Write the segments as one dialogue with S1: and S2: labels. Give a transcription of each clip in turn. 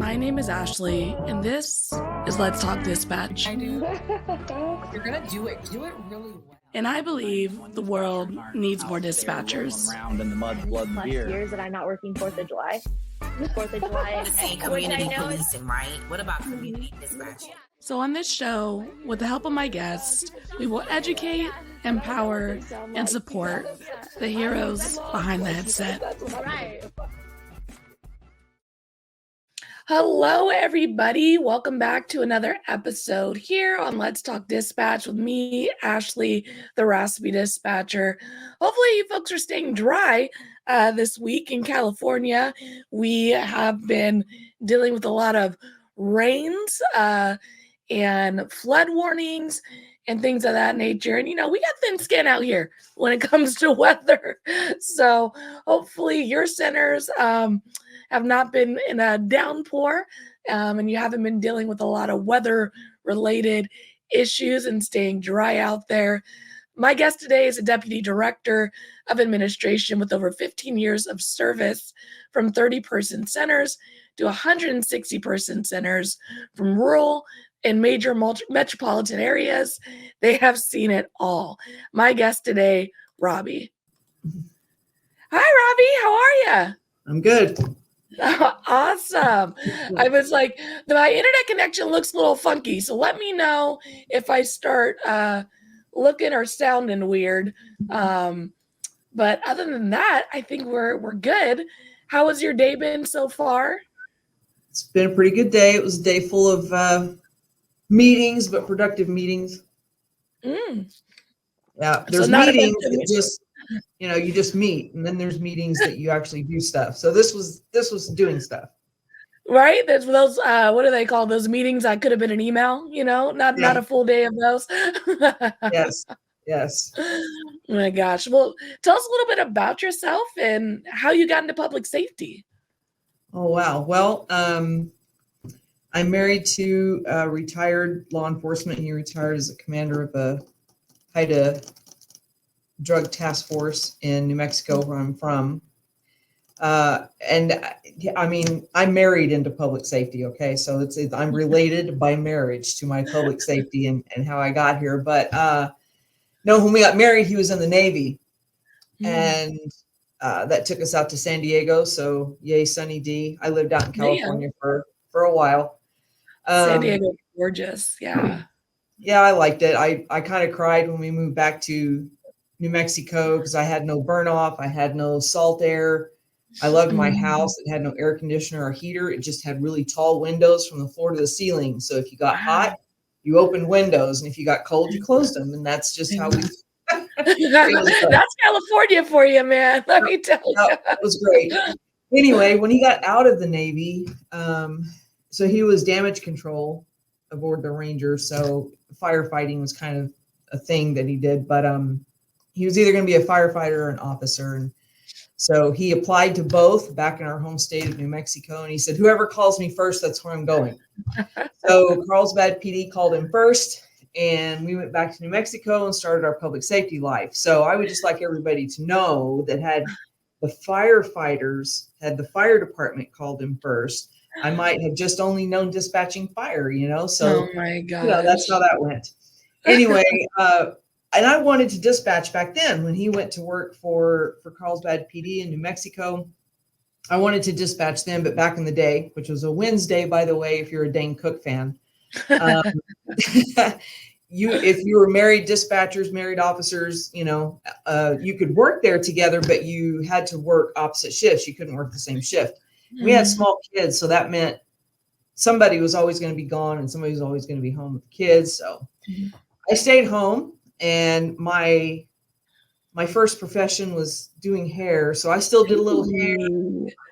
S1: My name is Ashley, and this is Let's Talk Dispatch.
S2: I do. You're gonna do it really well.
S1: And I believe the world needs more dispatchers.
S3: Around in the mud, blood, and
S4: plus
S3: beer.
S4: years that I'm not working 4th of July. 4th of July.
S5: Hey, community policing, right? What about community dispatching?
S1: So on this show, with the help of my guests, we will educate, empower, and support the heroes behind the headset.
S4: Right.
S1: Hello, everybody. Welcome back to another episode here on Let's Talk Dispatch with me, Ashley, the Raspy Dispatcher. Hopefully, you folks are staying dry this week in California. We have been dealing with a lot of rains and flood warnings and things of that nature. And, you know, we got thin skin out here when it comes to weather. So hopefully your centers have not been in a downpour and you haven't been dealing with a lot of weather-related issues and staying dry out there. My guest today is a Deputy Director of Administration with over 15 years of service from 30-person centers to 160-person centers from rural and major metropolitan areas. They have seen it all. My guest today, Robbie. Hi, Robbie. How are you?
S6: I'm good.
S1: Awesome. I was like, my internet connection looks a little funky, so let me know if I start looking or sounding weird. But other than that, I think we're good. How has your day been so far?
S6: It's been a pretty good day. It was a day full of meetings, but productive meetings. Yeah, there's meetings that just, you just meet, and then there's meetings that you actually do stuff. So this was doing stuff.
S1: Right? There's those, what do they call those meetings? I could have been an email, not a full day of those.
S6: Yes.
S1: Oh my gosh. Well, tell us a little bit about yourself and how you got into public safety.
S6: Oh, wow. Well, I'm married to a retired law enforcement. He retired as a commander of a HIDTA drug task force in New Mexico, where I'm from. And I mean, I'm married into public safety. Okay. So I'm related by marriage to my public safety and how I got here. But, no, when we got married, he was in the Navy and, that took us out to San Diego. So yay, Sunny D. I lived out in California for a while.
S1: San Diego is gorgeous. Yeah.
S6: Yeah, I liked it. I kind of cried when we moved back to New Mexico because I had no burn off. I had no salt air. I loved my house. It had no air conditioner or heater. It just had really tall windows from the floor to the ceiling. So if you got hot, you opened windows. And if you got cold, you closed them. And that's just how we
S1: That's California for you, man. Let me tell you.
S6: It was great. Anyway, when he got out of the Navy, so he was damage control aboard the Ranger. So firefighting was kind of a thing that he did, but he was either going to be a firefighter or an officer. And so he applied to both back in our home state of New Mexico. And he said, whoever calls me first, that's where I'm going. So Carlsbad PD called him first. And we went back to New Mexico and started our public safety life. So I would just like everybody to know that had the firefighters, had the fire department called him first, I might have just only known dispatching fire, So,
S1: oh my God,
S6: that's how that went. Anyway, and I wanted to dispatch back then when he went to work for Carlsbad PD in New Mexico. I wanted to dispatch them, but back in the day, which was a Wednesday, by the way, if you're a Dane Cook fan, if you were married dispatchers, married officers, you could work there together, but you had to work opposite shifts. You couldn't work the same shift. We had small kids, so that meant somebody was always going to be gone and somebody was always going to be home with the kids. So I stayed home, and my first profession was doing hair. So I still did a little hair,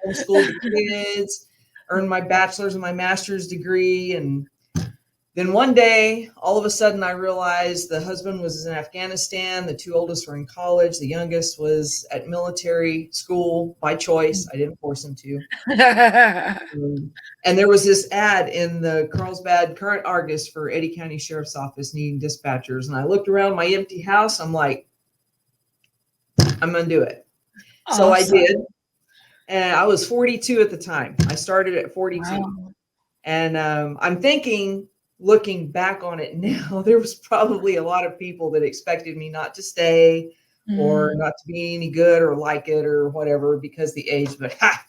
S6: homeschooled the kids, earned my bachelor's and my master's degree. And then one day, all of a sudden, I realized the husband was in Afghanistan. The two oldest were in college. The youngest was at military school by choice. I didn't force him to. And there was this ad in the Carlsbad Current Argus for Eddy County Sheriff's Office needing dispatchers. And I looked around my empty house. I'm like, I'm going to do it. Awesome. So I did. And I was 42 at the time. I started at 42. Wow. And I'm thinking, looking back on it now, there was probably a lot of people that expected me not to stay or not to be any good or like it or whatever because the age, but ha,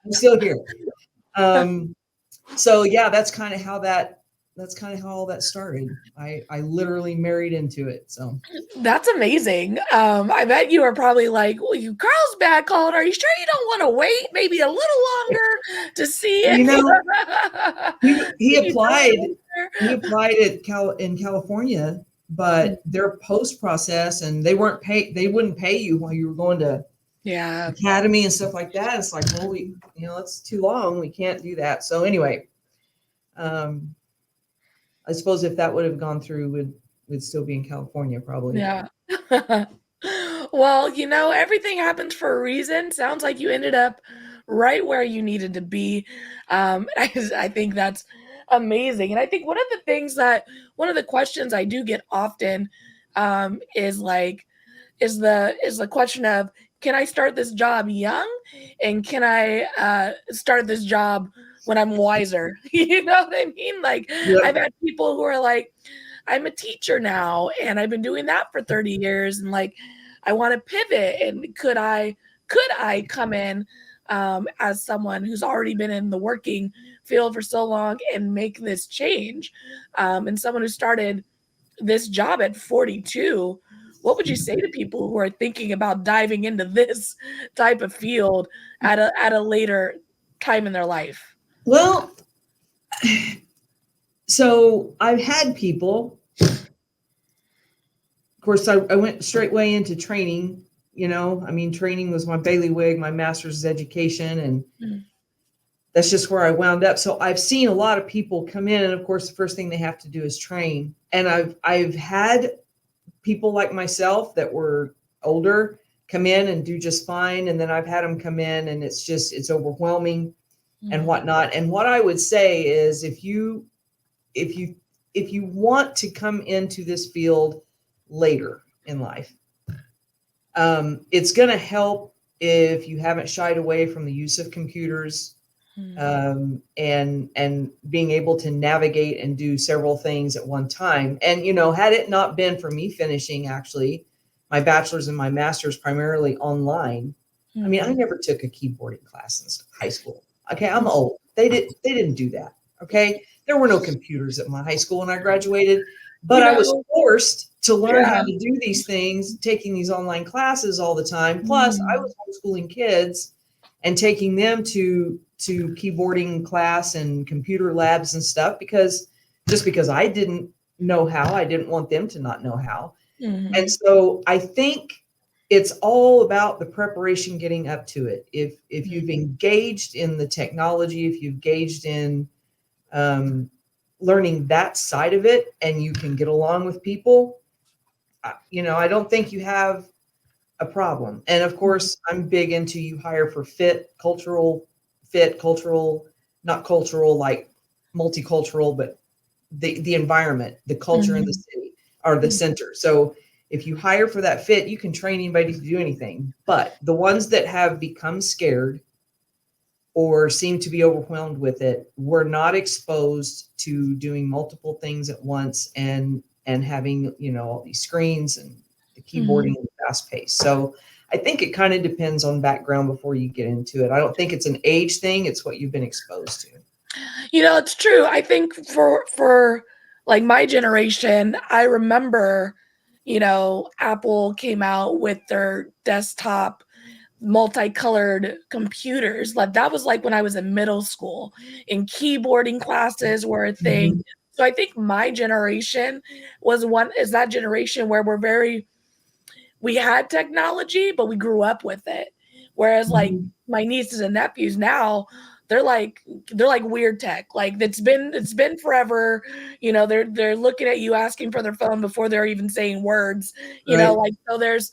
S6: I'm still here. So yeah, that's kind of how all that started. I literally married into it. So
S1: That's amazing. I bet you were probably like, well, you Carlsbad called. Are you sure you don't want to wait maybe a little longer to see
S6: you
S1: it?
S6: know, he
S1: You
S6: applied.
S1: know?
S6: He applied in California, but their post process and they wouldn't pay you while you were going to
S1: Yeah.
S6: academy and stuff like that. It's like, well, it's too long. We can't do that. So anyway, I suppose if that would have gone through, we'd still be in California probably.
S1: Yeah. Well, everything happens for a reason. Sounds like you ended up right where you needed to be. I think that's amazing. And I think one of the questions I do get often is the question of, can I start this job young, and can I start this job when I'm wiser? You know what I mean? Like,
S6: Yep.
S1: I've had people who are like, I'm a teacher now and I've been doing that for 30 years, and like, I want to pivot, and could I come in as someone who's already been in the working field for so long and make this change? And someone who started this job at 42, what would you say to people who are thinking about diving into this type of field at a later time in their life?
S6: Well, so I've had people, of course, I went straight way into training, training was my bailiwick, my master's education, and that's just where I wound up. So I've seen a lot of people come in, and of course, the first thing they have to do is train. And I've had people like myself that were older come in and do just fine. And then I've had them come in and it's overwhelming and whatnot. And what I would say is if you want to come into this field later in life, it's going to help if you haven't shied away from the use of computers, and being able to navigate and do several things at one time. And, had it not been for me finishing actually my bachelor's and my master's primarily online, I mean, I never took a keyboarding class in high school. Okay. I'm old. They didn't do that. Okay. There were no computers at my high school when I graduated, but I was forced to learn how to do these things, taking these online classes all the time. Plus I was homeschooling kids and taking them to keyboarding class and computer labs and stuff, because I didn't know how, I didn't want them to not know how. And so I think it's all about the preparation getting up to it. If you've engaged in the technology, if you've engaged in learning that side of it, and you can get along with people, I don't think you have a problem. And of course, I'm big into you hire for cultural, not cultural like multicultural, but the environment, the culture in the city or the center. So if you hire for that fit, you can train anybody to do anything. But the ones that have become scared or seem to be overwhelmed with it were not exposed to doing multiple things at once and having, all these screens and the keyboarding and the fast pace. So I think it kind of depends on background before you get into it. I don't think it's an age thing. It's what you've been exposed to.
S1: It's true. I think for like my generation, I remember, Apple came out with their desktop multicolored computers. Like that was like when I was in middle school, and keyboarding classes were a thing. So I think my generation is that generation where we had technology, but we grew up with it. Whereas like my nieces and nephews now, they're like weird tech. Like it's been forever. They're looking at you asking for their phone before they're even saying words. Like, so there's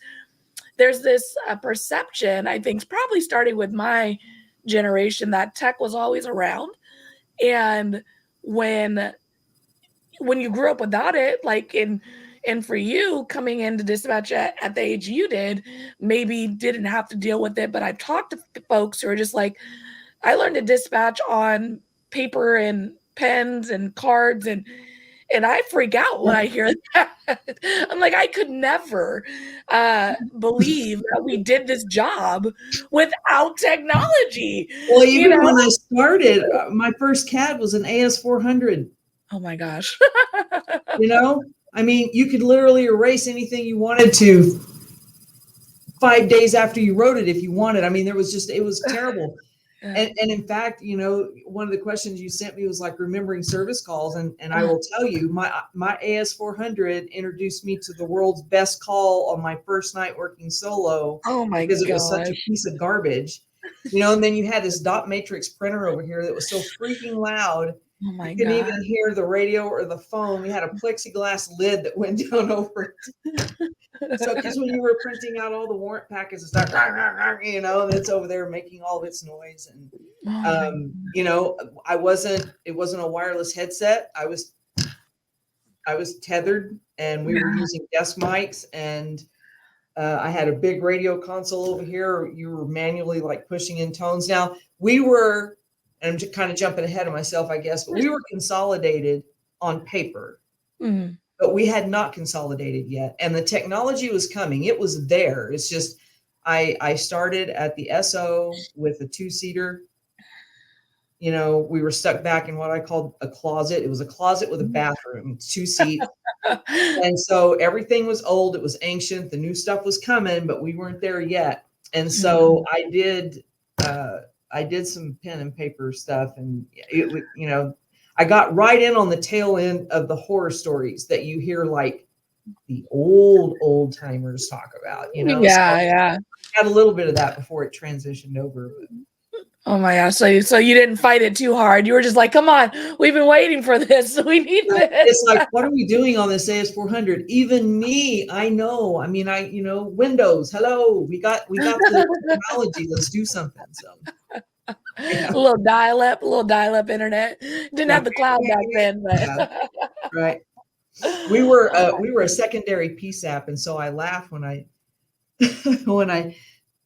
S1: this perception, I think, it's probably starting with my generation, that tech was always around. And when you grew up without it, like and for you coming into dispatch at the age you did, maybe didn't have to deal with it. But I've talked to folks who are just like, I learned to dispatch on paper and pens and cards, and I freak out when I hear that. I'm like, I could never believe that we did this job without technology.
S6: Well,
S1: You
S6: even
S1: know?
S6: when I started, my first CAD was an AS400.
S1: Oh my gosh.
S6: You know, I mean, you could literally erase anything you wanted to 5 days after you wrote it if you wanted. I mean, it was terrible.
S1: Yeah.
S6: And in fact, you know, one of the questions you sent me was like remembering service calls. And I will tell you, my AS400 introduced me to the world's best call on my first night working solo.
S1: Oh my
S6: because it was such a
S1: gosh.
S6: piece of garbage. You know, and then you had this dot matrix printer over here that was so freaking loud.
S1: Oh my
S6: You couldn't
S1: God.
S6: even hear the radio or the phone. We had a plexiglass lid that went down over it. So, because when you were printing out all the warrant packets and stuff, you know, and it's over there making all of its noise. And, you know, it wasn't a wireless headset. I was tethered, and we were using desk mics, and I had a big radio console over here. You were manually like pushing in tones. Now we were, and I'm just kind of jumping ahead of myself, I guess, but we were consolidated on paper.
S1: Mm.
S6: But we had not consolidated yet. And the technology was coming. It was there. It's just, I started at the SO with a 2-seater. You know, we were stuck back in what I called a closet. It was a closet with a bathroom, 2 seats. And so everything was old. It was ancient. The new stuff was coming, but we weren't there yet. And so I did some pen and paper stuff, and it, you know, I got right in on the tail end of the horror stories that you hear like the old timers talk about, you know?
S1: Yeah,
S6: so
S1: yeah.
S6: I had a little bit of that before it transitioned over.
S1: Oh my gosh. So you didn't fight it too hard. You were just like, come on, we've been waiting for this. We need this.
S6: It's like, what are we doing on this AS400? Even me, I know. I mean, you know, Windows, hello, we got the technology. Let's do something. So yeah.
S1: A little dial-up internet. Didn't have the cloud back then, but
S6: Yeah, right. We were a secondary PSAP, and so I laugh when I when I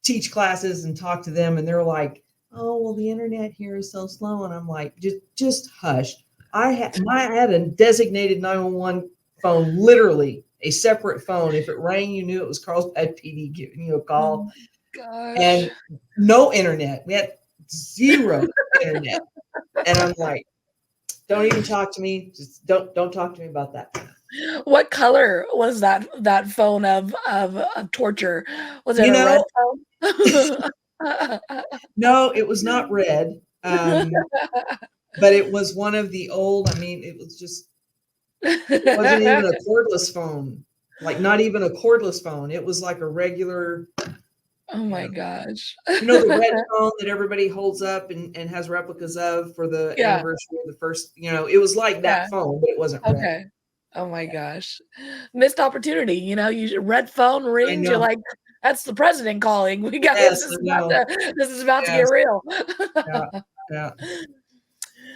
S6: teach classes and talk to them, and they're like, "Oh, well, the internet here is so slow," and I'm like, "Just hush." I had a designated 911 phone, literally a separate phone. If it rang, you knew it was Carlsbad PD giving you a call.
S1: Oh gosh.
S6: And no internet. We had 0 internet. And I'm like, don't even talk to me. Just don't talk to me about that.
S1: What color was that phone of torture? Was it a red phone?
S6: No, it was not red. But it was one of the old, I mean, it wasn't even a cordless phone. Like not even a cordless phone. It was like a regular.
S1: Oh my gosh.
S6: You know, the red phone that everybody holds up and has replicas of for the anniversary of the first, you know, it was like that phone, but it wasn't red.
S1: Okay. Oh my gosh. Missed opportunity. You know, red phone rings. You're like, that's the president calling. We got this is about to get real.
S6: Yeah.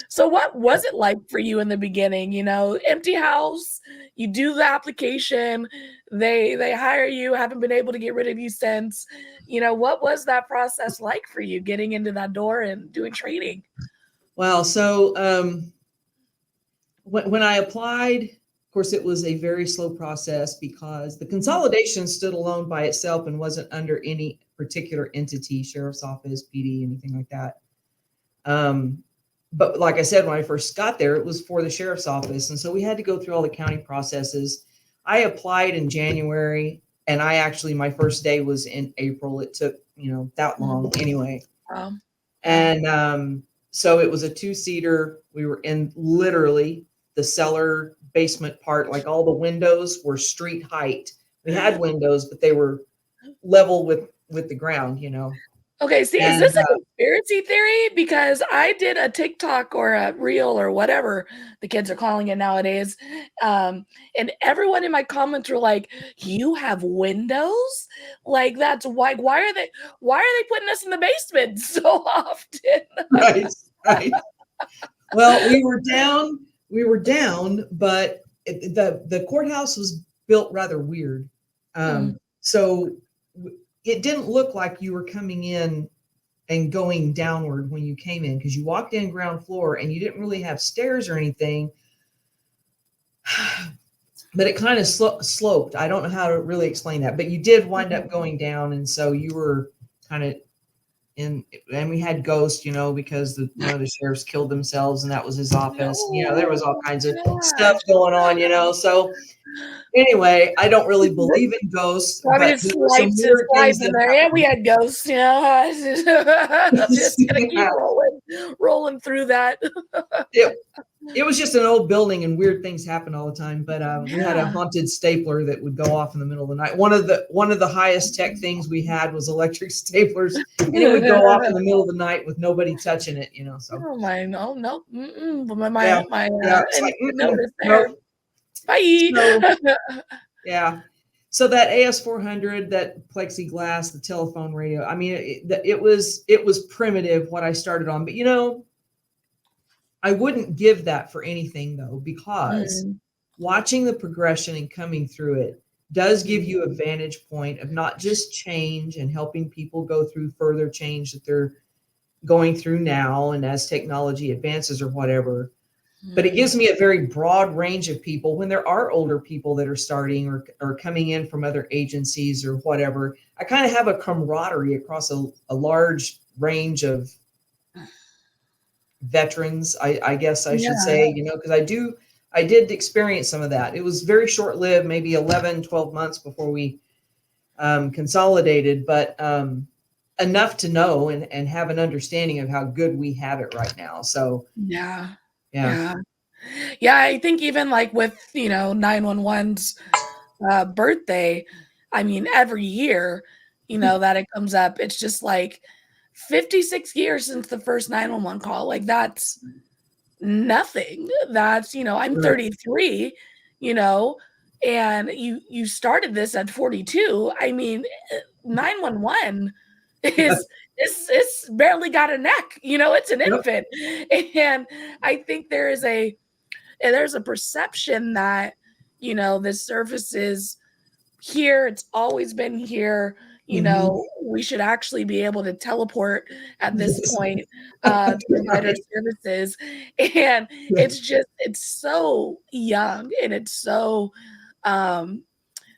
S1: So what was it like for you in the beginning? You know, empty house, you do the application, they hire you, haven't been able to get rid of you since. You know, what was that process like for you getting into that door and doing training?
S6: Well, so when I applied, of course, it was a very slow process because the consolidation stood alone by itself and wasn't under any particular entity, sheriff's office, PD, anything like that. But like I said, when I first got there, it was for the sheriff's office. And so we had to go through all the county processes. I applied in January, and my first day was in April. It took, you know, that long anyway. And so it was a 2-seater. We were in literally the cellar basement part, like all the windows were street height. We had windows, but they were level with the ground, you know.
S1: Okay, see, is this a conspiracy theory? Because I did a TikTok or a reel or whatever the kids are calling it nowadays, and everyone in my comments were like, "You have windows? Like that's why are they putting us in the basement so often?"
S6: Right. Well, we were down, but the courthouse was built rather weird. So it didn't look like you were coming in and going downward when you came in, because you walked in ground floor and you didn't really have stairs or anything, but it kind of sloped. I don't know how to really explain that, but you did wind up going down. And so you were kind of in, and we had ghosts, because one of the sheriffs killed themselves and that was his office. There was all kinds of stuff going on, so anyway, I don't really believe in ghosts,
S1: I mean,
S6: but
S1: it's
S6: there were some
S1: lights
S6: weird things
S1: in
S6: that
S1: there. Yeah,
S6: happened.
S1: we had ghosts, I'm just gonna keep rolling through that.
S6: It was just an old building and weird things happen all the time. But we had a haunted stapler that would go off in the middle of the night. One of the highest tech things we had was electric staplers, and it would go off in the middle of the night with nobody touching it. So.
S1: Oh my, no.
S6: Yeah. It's like,
S1: notice there.
S6: nope.
S1: Bye.
S6: So, yeah. So that AS400, that plexiglass, the telephone radio. I mean, it was primitive what I started on, but I wouldn't give that for anything though, because watching the progression and coming through it does give you a vantage point of not just change and helping people go through further change that they're going through now and as technology advances or whatever. But it gives me a very broad range of people when there are older people that are starting or coming in from other agencies or whatever. I kind of have a camaraderie across a large range of veterans, I guess I should say, because I did experience some of that. It was very short-lived, maybe 11, 12 months before we consolidated, but enough to know and have an understanding of how good we have it right now. So
S1: Yeah, I think even like with 911's birthday, I mean, every year that it comes up, it's just like 56 years since the first 911 call. Like, that's nothing. That's I'm 33, and you started this at 42. I mean, 911 is it's barely got a neck, it's an infant. And I think there's a perception that this service is here, it's always been here, we should actually be able to teleport at this point to provide our services. And it's so young, and it's so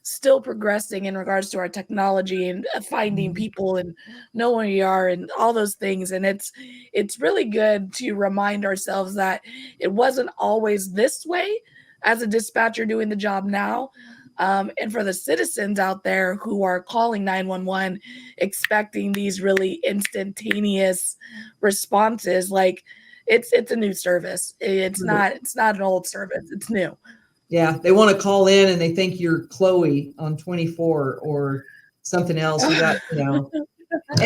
S1: still progressing in regards to our technology and finding people and know where you are and all those things. And it's really good to remind ourselves that it wasn't always this way as a dispatcher doing the job now. And for the citizens out there who are calling 911 expecting these really instantaneous responses, like it's a new service. It's not an old service. It's new.
S6: Yeah, they want to call in and they think you're Chloe on 24 or something else. We got,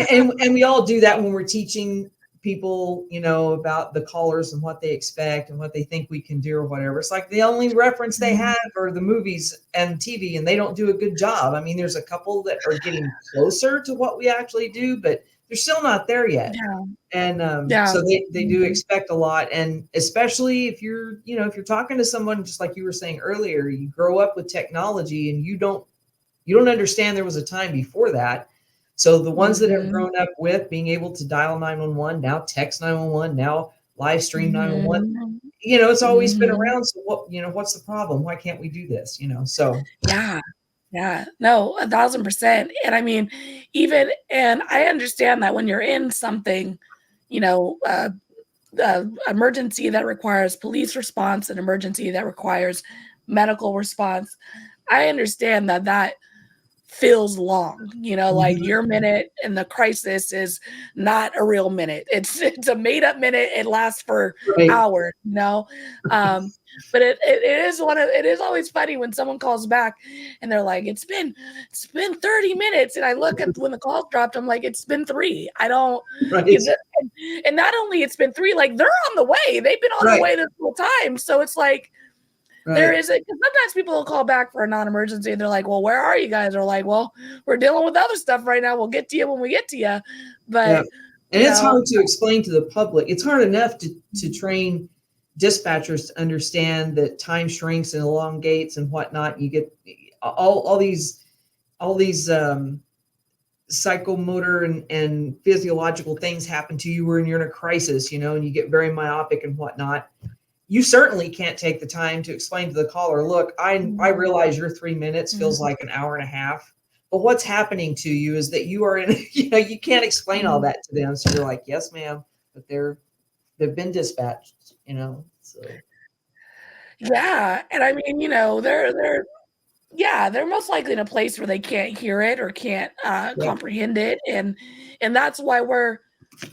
S6: and we all do that when we're teaching people, about the callers and what they expect and what they think we can do or whatever. It's like the only reference they have are the movies and TV, and they don't do a good job. I mean, there's a couple that are getting closer to what we actually do, but they're still not there yet. And so they do expect a lot. And especially if you're talking to someone, just like you were saying earlier, you grow up with technology and you don't understand there was a time before that. So the ones that have grown up with being able to dial 911, now text 911, now live stream 911, it's always been around. So what's the problem? Why can't we do this? So
S1: yeah, no, 1,000%. And I mean, and I understand that when you're in something, emergency that requires police response, an emergency that requires medical response, I understand that feels long, like your minute in the crisis is not a real minute. It's a made up minute. It lasts for hours, but it is always funny when someone calls back and they're like, it's been 30 minutes. And I look at when the call dropped, I'm like, it's been 3. I don't, and not only it's been 3, like they're on the way. They've been on the way this whole time. So it's like, there is because sometimes people will call back for a non-emergency and they're like, well, where are you guys? Or like, well, we're dealing with other stuff right now. We'll get to you when we get to you. But
S6: and it's hard to explain to the public. It's hard enough to train dispatchers to understand that time shrinks and elongates and whatnot. You get all these psychomotor and physiological things happen to you when you're in a crisis, and you get very myopic and whatnot, you certainly can't take the time to explain to the caller, look, I realize your 3 minutes feels like an hour and a half, but what's happening to you is that you are in, you can't explain all that to them. So you're like, yes, ma'am, but they've been dispatched, so.
S1: Yeah. And I mean, they're most likely in a place where they can't hear it or can't comprehend it. And that's why we're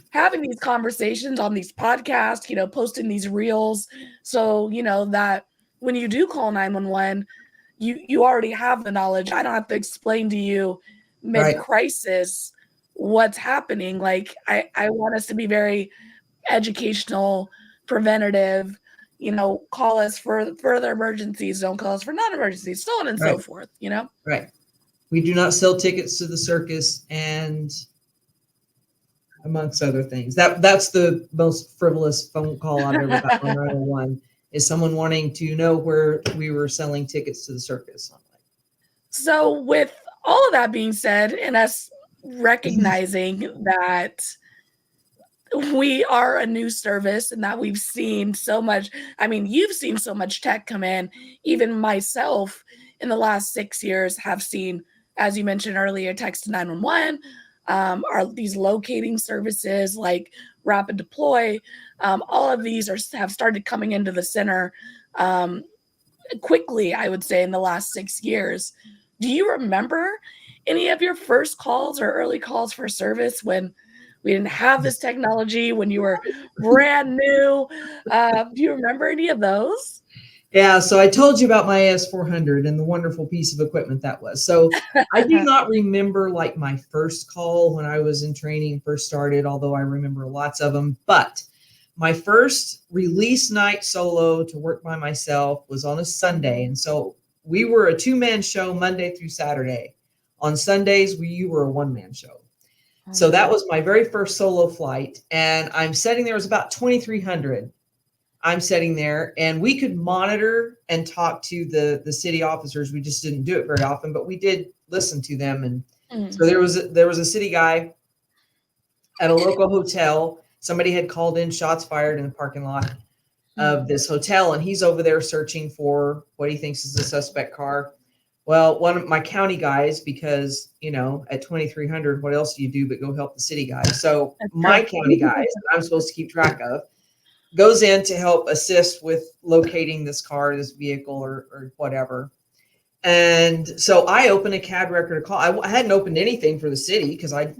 S1: having these conversations on these podcasts, posting these reels. So, that when you do call 911, you already have the knowledge. I don't have to explain to you mid-crisis what's happening. Like I want us to be very educational, preventative, call us for further emergencies, don't call us for non-emergencies, so on and so forth,
S6: Right. We do not sell tickets to the circus, and amongst other things. That's the most frivolous phone call I've ever got on 911, is someone wanting to know where we were selling tickets to the circus.
S1: So with all of that being said, and us recognizing that we are a new service and that we've seen so much, I mean, you've seen so much tech come in, even myself in the last 6 years have seen, as you mentioned earlier, text to 911, are these locating services like Rapid Deploy. All of these have started coming into the center quickly, I would say, in the last 6 years. Do you remember any of your first calls or early calls for service when we didn't have this technology, when you were brand new? Do you remember any of those?
S6: Yeah, so I told you about my AS400 and the wonderful piece of equipment that was. So I do not remember like my first call when I was in training, first started, although I remember lots of them. But my first release night solo to work by myself was on a Sunday. And so we were a 2-man show Monday through Saturday. On Sundays, you were a 1-man show. So that was my very first solo flight. And I'm sitting there, it was about 2,300. I'm sitting there, and we could monitor and talk to the city officers. We just didn't do it very often, but we did listen to them. And so there was a city guy at a local hotel. Somebody had called in shots fired in the parking lot of this hotel, and he's over there searching for what he thinks is a suspect car. Well, one of my county guys, because, at 2,300, what else do you do but go help the city guys? So my county guys that I'm supposed to keep track of goes in to help assist with locating this car, this vehicle, or whatever. And so I opened a CAD record of call. I hadn't opened anything for the city because I could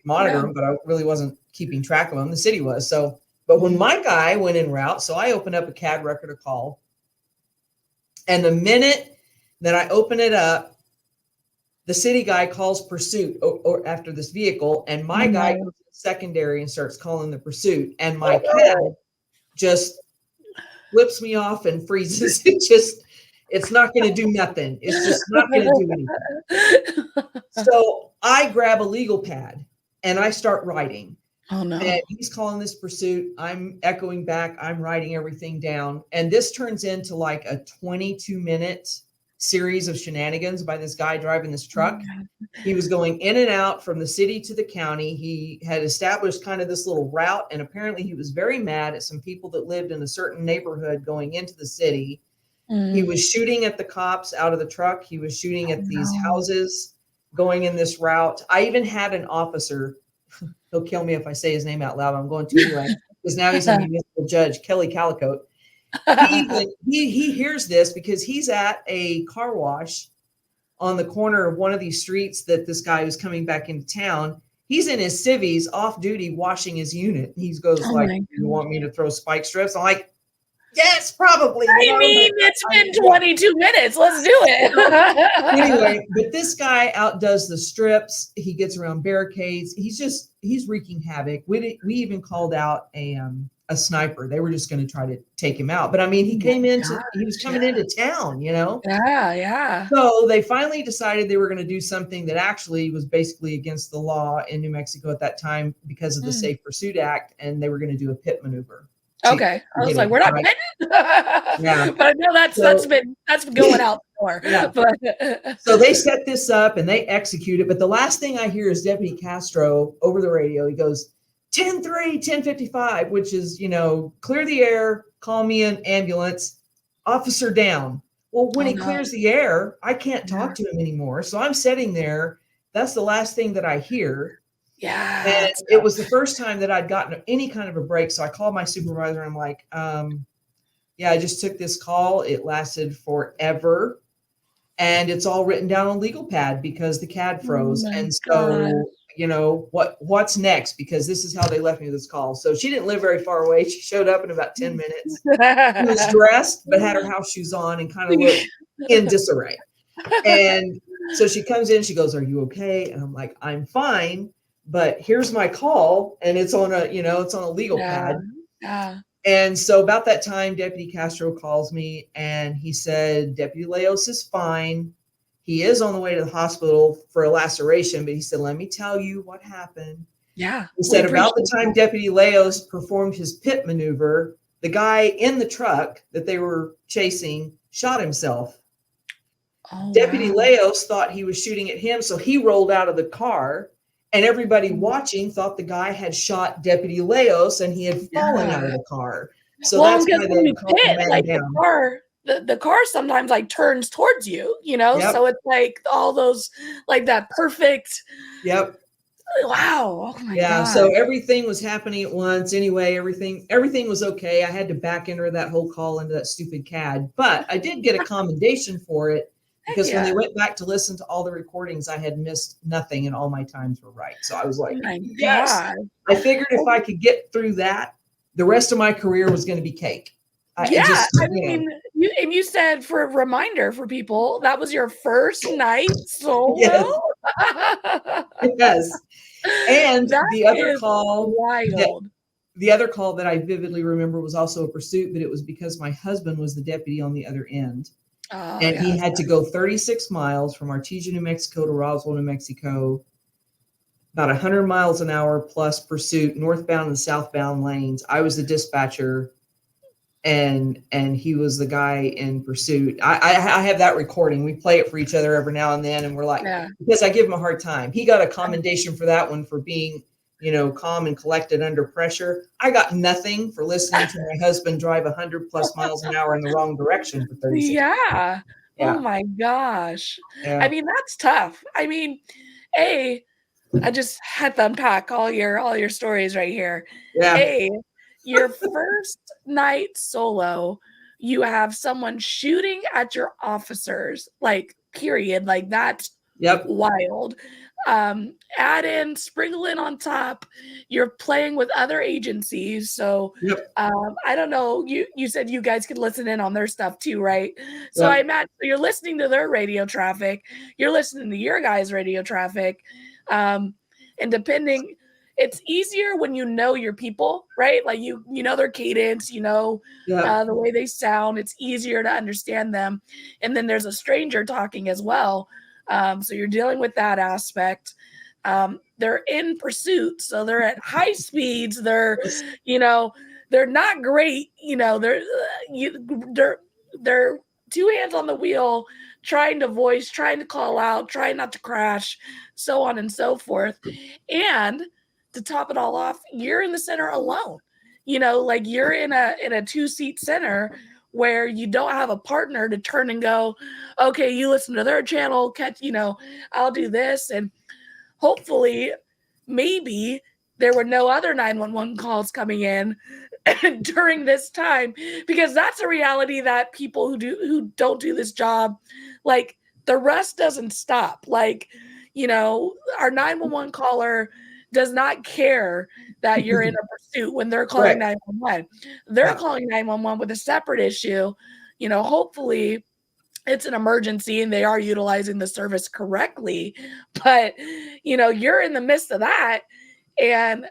S6: monitor them, but I really wasn't keeping track of them. The city was. So, but when my guy went en route, so I opened up a CAD record of call. And the minute that I open it up, the city guy calls pursuit or after this vehicle, and my guy goes to secondary and starts calling the pursuit, and my CAD just flips me off and freezes. It's not going to do nothing. It's just not going to do anything. So I grab a legal pad and I start writing.
S1: Oh no.
S6: And he's calling this pursuit. I'm echoing back. I'm writing everything down. And this turns into like a 22-minute series of shenanigans by this guy driving this truck. He was going in and out from the city to the county. He had established kind of this little route, and apparently he was very mad at some people that lived in a certain neighborhood going into the city. He was shooting at the cops out of the truck. He was shooting at these houses going in this route. I even had an officer, he'll kill me if I say his name out loud, I'm going to anyway, because now he's a municipal judge, Kelly Calicote. He hears this because he's at a car wash on the corner of one of these streets that this guy was coming back into town. He's in his civvies off duty washing his unit. He goes you want me to throw spike strips? I'm like, yes, probably.
S1: It's been 22 minutes. Let's do it.
S6: Anyway, but this guy outdoes the strips. He gets around barricades. He's wreaking havoc. We even called out a sniper. They were just going to try to take him out. But I mean, he was coming into town,
S1: Yeah.
S6: So they finally decided they were going to do something that actually was basically against the law in New Mexico at that time because of the Safe Pursuit Act. And they were going to do a pit maneuver.
S1: Okay. I was like, we're not kidding.
S6: Yeah.
S1: But I know that's been going out the door.
S6: Yeah.
S1: But
S6: So they set this up and they execute it. But the last thing I hear is Deputy Castro over the radio. He goes, 10-3, 1055, which is, clear the air, call me an ambulance, officer down. Well, when he clears the air, I can't talk to him anymore. So I'm sitting there. That's the last thing that I hear.
S1: Yeah.
S6: And it was the first time that I'd gotten any kind of a break. So I called my supervisor and I'm like, I just took this call. It lasted forever. And it's all written down on legal pad because the CAD froze. And so, what's next? Because this is how they left me this call. So she didn't live very far away. She showed up in about 10 minutes. She was dressed, but had her house shoes on and kind of looked in disarray. And so she comes in, she goes, "Are you okay?" And I'm like, "I'm fine, but here's my call." And it's on a legal pad.
S1: Yeah.
S6: And so about that time, Deputy Castro calls me and he said, Deputy Leos is fine. He is on the way to the hospital for a laceration, but he said, "Let me tell you what happened."
S1: Yeah.
S6: He said about the time Deputy Leos performed his pit maneuver, the guy in the truck that they were chasing shot himself.
S1: Oh,
S6: Deputy
S1: wow.
S6: Leos thought he was shooting at him, so he rolled out of the car. And everybody watching thought the guy had shot Deputy Leos and he had fallen out of the car. So that's why they called the man down.
S1: The car sometimes like turns towards you,
S6: Yep.
S1: so it's like all those, like that perfect.
S6: Yep.
S1: Wow. Oh my
S6: Yeah.
S1: God.
S6: So everything was happening at once. Anyway, everything was okay. I had to back enter that whole call into that stupid CAD, but I did get a commendation for it. Because when they went back to listen to all the recordings, I had missed nothing and all my times were right. So I was like, yes. I figured if I could get through that, the rest of my career was going to be cake.
S1: You said, for a reminder for people, that was your first night solo?
S6: Yes. And the other call,
S1: wild.
S6: The other call that I vividly remember was also a pursuit, but it was because my husband was the deputy on the other end. And he had to go 36 miles from Artesia, New Mexico to Roswell, New Mexico, about 100 miles an hour plus pursuit, northbound and southbound lanes. I was the dispatcher and he was the guy in pursuit. I have that recording. We play it for each other every now and then. And we're like, because I give him a hard time. He got a commendation for that one, for being calm and collected under pressure. I got nothing for listening to my husband drive 100 plus miles an hour in the wrong direction for 36
S1: minutes. Oh my gosh.
S6: Yeah.
S1: I mean, that's tough. I mean, I just had to unpack all your stories right here.
S6: Yeah.
S1: Your first night solo, you have someone shooting at your officers, like, period. Like, that's wild. Add in, sprinkle in on top, you're playing with other agencies. So I don't know, you said you guys could listen in on their stuff too, right? So I imagine you're listening to their radio traffic, you're listening to your guys' radio traffic. And depending, it's easier when you know your people, right? Like you know their cadence, the way they sound. It's easier to understand them. And then there's a stranger talking as well. So you're dealing with that aspect. They're in pursuit, so they're at high speeds. They're not great. They're two hands on the wheel, trying to call out, trying not to crash, so on and so forth. And to top it all off, you're in the center alone. Like you're in a 2-seat center where you don't have a partner to turn and go, okay, you listen to their channel, I'll do this. And hopefully, maybe there were no other 911 calls coming in during this time, because that's a reality that people who don't do this job, like, the rust doesn't stop. Like, our 911 caller does not care that you're in a pursuit when they're calling 911. They're calling 911 with a separate issue. Hopefully it's an emergency and they are utilizing the service correctly. But, you're in the midst of that. And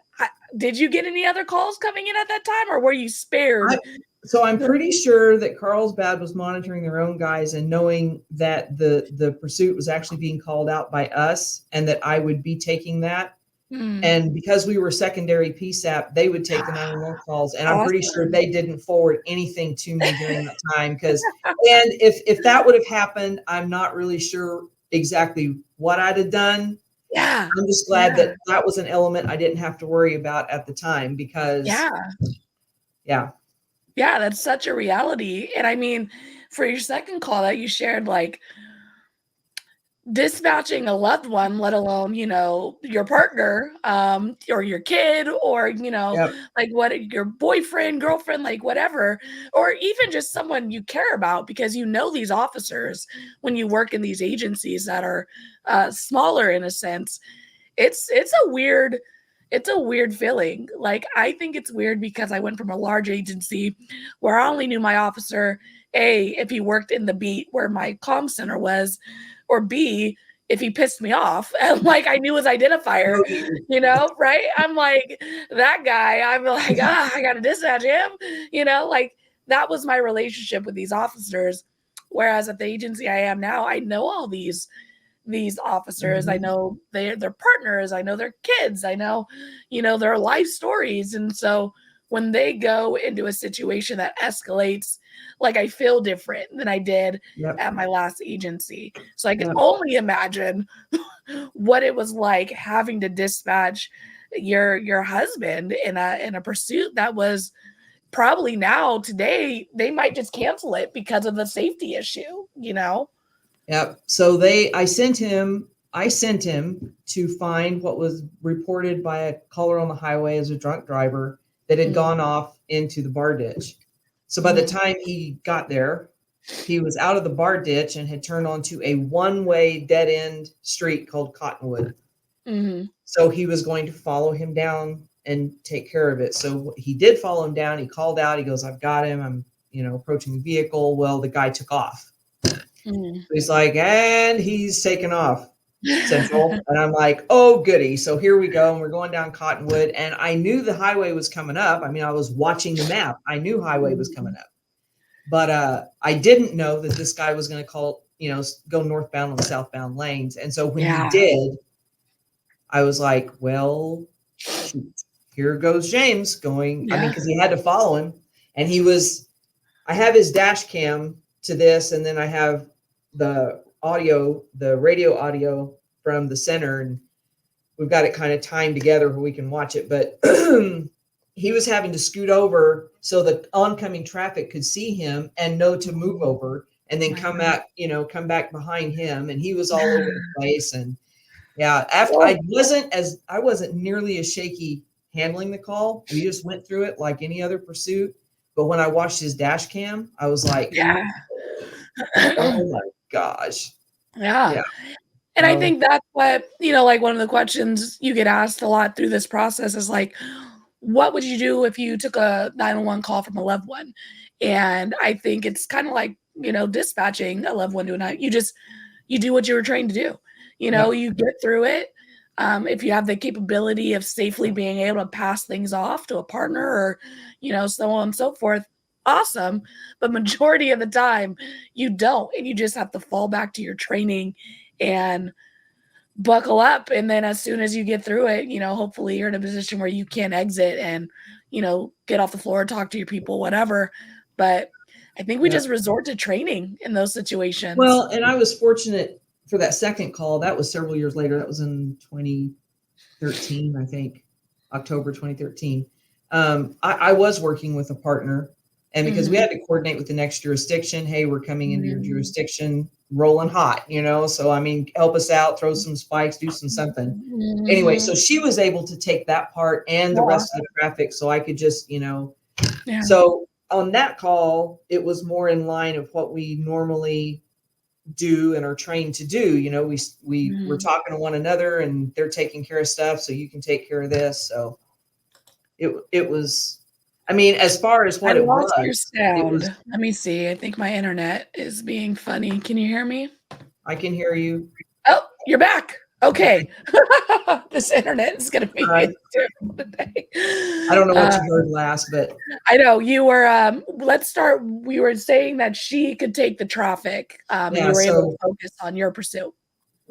S1: did you get any other calls coming in at that time, or were you spared?
S6: So I'm pretty sure that Carlsbad was monitoring their own guys and knowing that the pursuit was actually being called out by us and that I would be taking that.
S1: Mm.
S6: And because we were secondary PSAP, they would take the 911 calls, and I'm pretty sure
S1: Awesome.
S6: they didn't forward anything to me during that time. And if that would have happened, I'm not really sure exactly what I'd have done.
S1: Yeah.
S6: I'm just glad that that was an element I didn't have to worry about at the time because, yeah.
S1: Yeah, that's such a reality. And I mean, for your second call that you shared, like dispatching a loved one, let alone, your partner, or your kid, or,
S6: Yep.
S1: like your boyfriend, girlfriend, like whatever, or even just someone you care about because these officers when you work in these agencies that are smaller in a sense. It's a weird feeling. Like, I think it's weird because I went from a large agency where I only knew my officer, A, if he worked in the beat where my comm center was, or B, if he pissed me off. And like I knew his identifier, right? I'm like, that guy, I'm like, I gotta dispatch him, like that was my relationship with these officers. Whereas at the agency I am now, I know all these officers. I know their partners, I know their kids, I know, their life stories. And so when they go into a situation that escalates, like I feel different than I did at my last agency. So I can only imagine what it was like having to dispatch your husband in a pursuit that was probably today they might just cancel it because of the safety issue.
S6: Yep. So I sent him to find what was reported by a caller on the highway as a drunk driver that had gone off into the bar ditch. So by the time he got there, he was out of the bar ditch and had turned onto a one-way dead-end street called Cottonwood. So he was going to follow him down and take care of it. So he did follow him down. He called out. He goes, "I've got him. I'm, approaching the vehicle." Well, the guy took off. He's like, and he's taken off Central. And I'm like, oh, goody. So here we go. And we're going down Cottonwood. And I knew the highway was coming up. I mean, I was watching the map. I knew highway was coming up. But I didn't know that this guy was going to go northbound on the southbound lanes. And so when he did, I was like, well, shoot, here goes James going. I mean, because he had to follow him. And I have his dash cam to this, and then I have the radio audio from the center, and we've got it kind of timed together where we can watch it. But he was having to scoot over so the oncoming traffic could see him and know to move over, and then come back behind him. And he was all over the place. And after I wasn't nearly as shaky handling the call. We just went through it like any other pursuit. But when I watched his dash cam, I was like, oh my gosh.
S1: Yeah. And I think that's what, like one of the questions you get asked a lot through this process is like, what would you do if you took a 911 call from a loved one? And I think it's kind of like, dispatching a loved one to a night. You do what you were trained to do. You get through it. If you have the capability of safely being able to pass things off to a partner or, so on and so forth, awesome. But majority of the time you don't, and you just have to fall back to your training and buckle up. And then as soon as you get through it, hopefully you're in a position where you can exit and, get off the floor, talk to your people, whatever. But I think we just resort to training in those situations.
S6: Well, and I was fortunate for that second call. That was several years later. That was in 2013, I think, October 2013. I was working with a partner, and because we had to coordinate with the next jurisdiction, hey, we're coming into your jurisdiction rolling hot, so I mean, help us out, throw some spikes, do something. Anyway, so she was able to take that part and the rest of the traffic, so I could just, So on that call, it was more in line of what we normally do and are trained to do. We're talking to one another, and they're taking care of stuff, so you can take care of this. So it was, I mean, as far as what
S1: I
S6: it
S1: lost
S6: was,
S1: your sound. Let me see. I think my internet is being funny. Can you hear me?
S6: I can hear you.
S1: Oh, you're back. Okay. This internet is going to be terrible today.
S6: I don't know what you heard last, but
S1: I know you were, let's start. We were saying that she could take the traffic. And you were able to focus on your pursuit.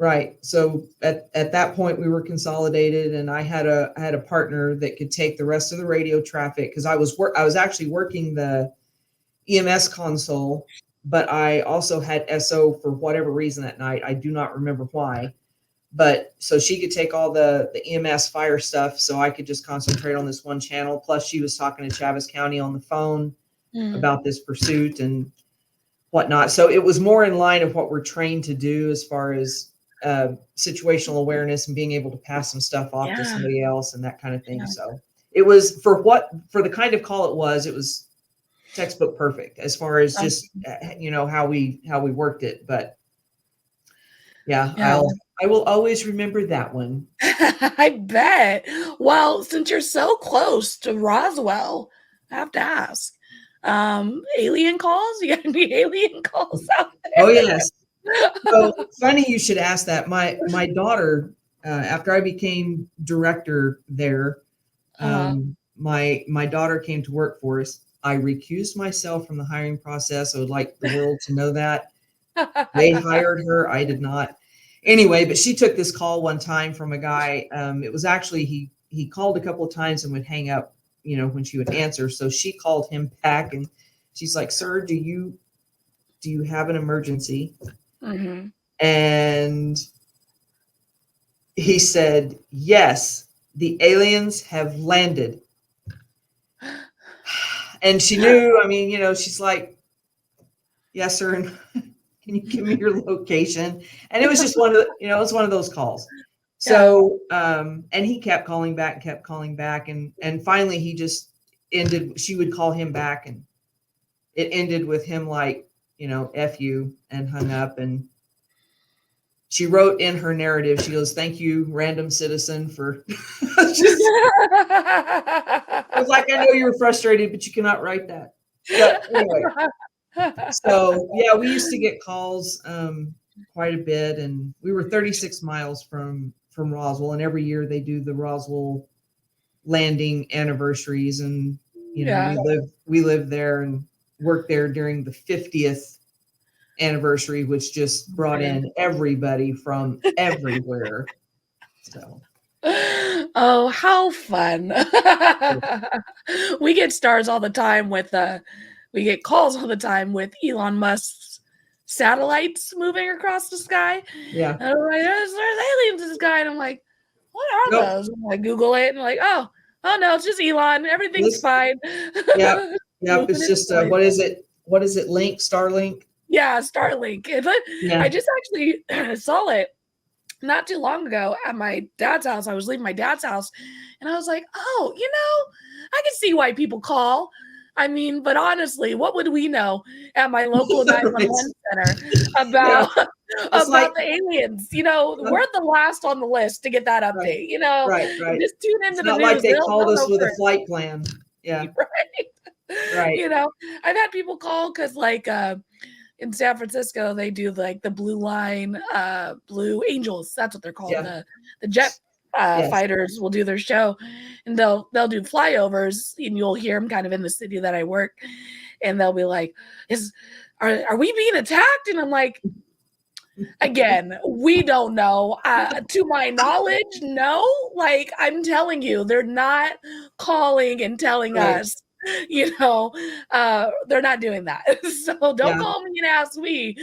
S6: Right. So at that point we were consolidated, and I had a partner that could take the rest of the radio traffic, because I was actually working the EMS console, but I also had SO for whatever reason that night. I do not remember why. But so she could take all the EMS fire stuff, so I could just concentrate on this one channel. Plus she was talking to Chaves County on the phone about this pursuit and whatnot. So it was more in line of what we're trained to do as far as situational awareness and being able to pass some stuff off to somebody else and that kind of thing. So it was for the kind of call it was textbook perfect as far as just how we worked it. But I will always remember that one.
S1: I bet. Well, since you're so close to Roswell, I have to ask, alien calls? You got any alien calls out there?
S6: Oh yes. So funny you should ask that. My daughter, after I became director there, my daughter came to work for us. I recused myself from the hiring process. I would like the world to know that. They hired her. I did not. Anyway, but she took this call one time from a guy. It was actually, he called a couple of times and would hang up, when she would answer. So she called him back and she's like, "Sir, do you have an emergency?" And he said, "Yes, the aliens have landed." And she knew, she's like, "Yes, sir. And can you give me your location?" And it was just one of those calls. So, and he kept calling back. And finally he just ended, she would call him back and it ended with him like, F you, and hung up. And she wrote in her narrative, she goes, "Thank you, random citizen, for," I was like, "I know you were frustrated, but you cannot write that." But anyway. So yeah, we used to get calls quite a bit, and we were 36 miles from Roswell, and every year they do the Roswell landing anniversaries, and we lived there and worked there during the 50th anniversary, which just brought in everybody from everywhere. So
S1: oh, how fun. We get stars all the time with we get calls all the time with Elon Musk's satellites moving across the sky.
S6: Yeah.
S1: And I'm like, there's aliens in the sky. And I'm like, what are those? And I Google it and I'm like, oh no, it's just Elon. Everything's fine.
S6: Yeah. It's just what is it? Starlink?
S1: Yeah, Starlink. I just actually saw it not too long ago at my dad's house. I was leaving my dad's house and I was like, oh, I can see why people call. I mean, but honestly, what would we know at my local 911 center about the aliens? We're the last on the list to get that update.
S6: Right.
S1: Just tune into the
S6: not
S1: news.
S6: Like they called us with a flight plan. Yeah. Right.
S1: I've had people call because in San Francisco, they do like the Blue Line, Blue Angels. That's what they're called.
S6: Yeah.
S1: The jet fighters will do their show, and they'll do flyovers, and you'll hear them kind of in the city that I work, and they'll be like, "Are we being attacked?" And I'm like, again, we don't know. To my knowledge, no. Like I'm telling you, they're not calling and telling us. They're not doing that. So don't call me and ask me.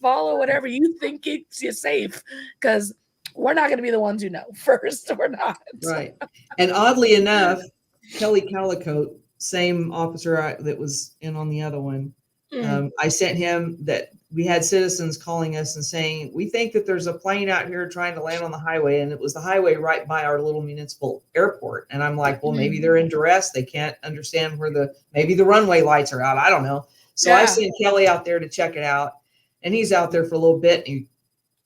S1: Follow whatever you think keeps you safe, because we're not going to be the ones who know first. We're not.
S6: Right. And oddly enough, Kelly Calicote, same officer that was in on the other one, I sent him that we had citizens calling us and saying, "We think that there's a plane out here trying to land on the highway." And it was the highway right by our little municipal airport. And I'm like, well, maybe they're in duress. They can't understand maybe the runway lights are out. I don't know. So I sent Kelly out there to check it out. And he's out there for a little bit, and he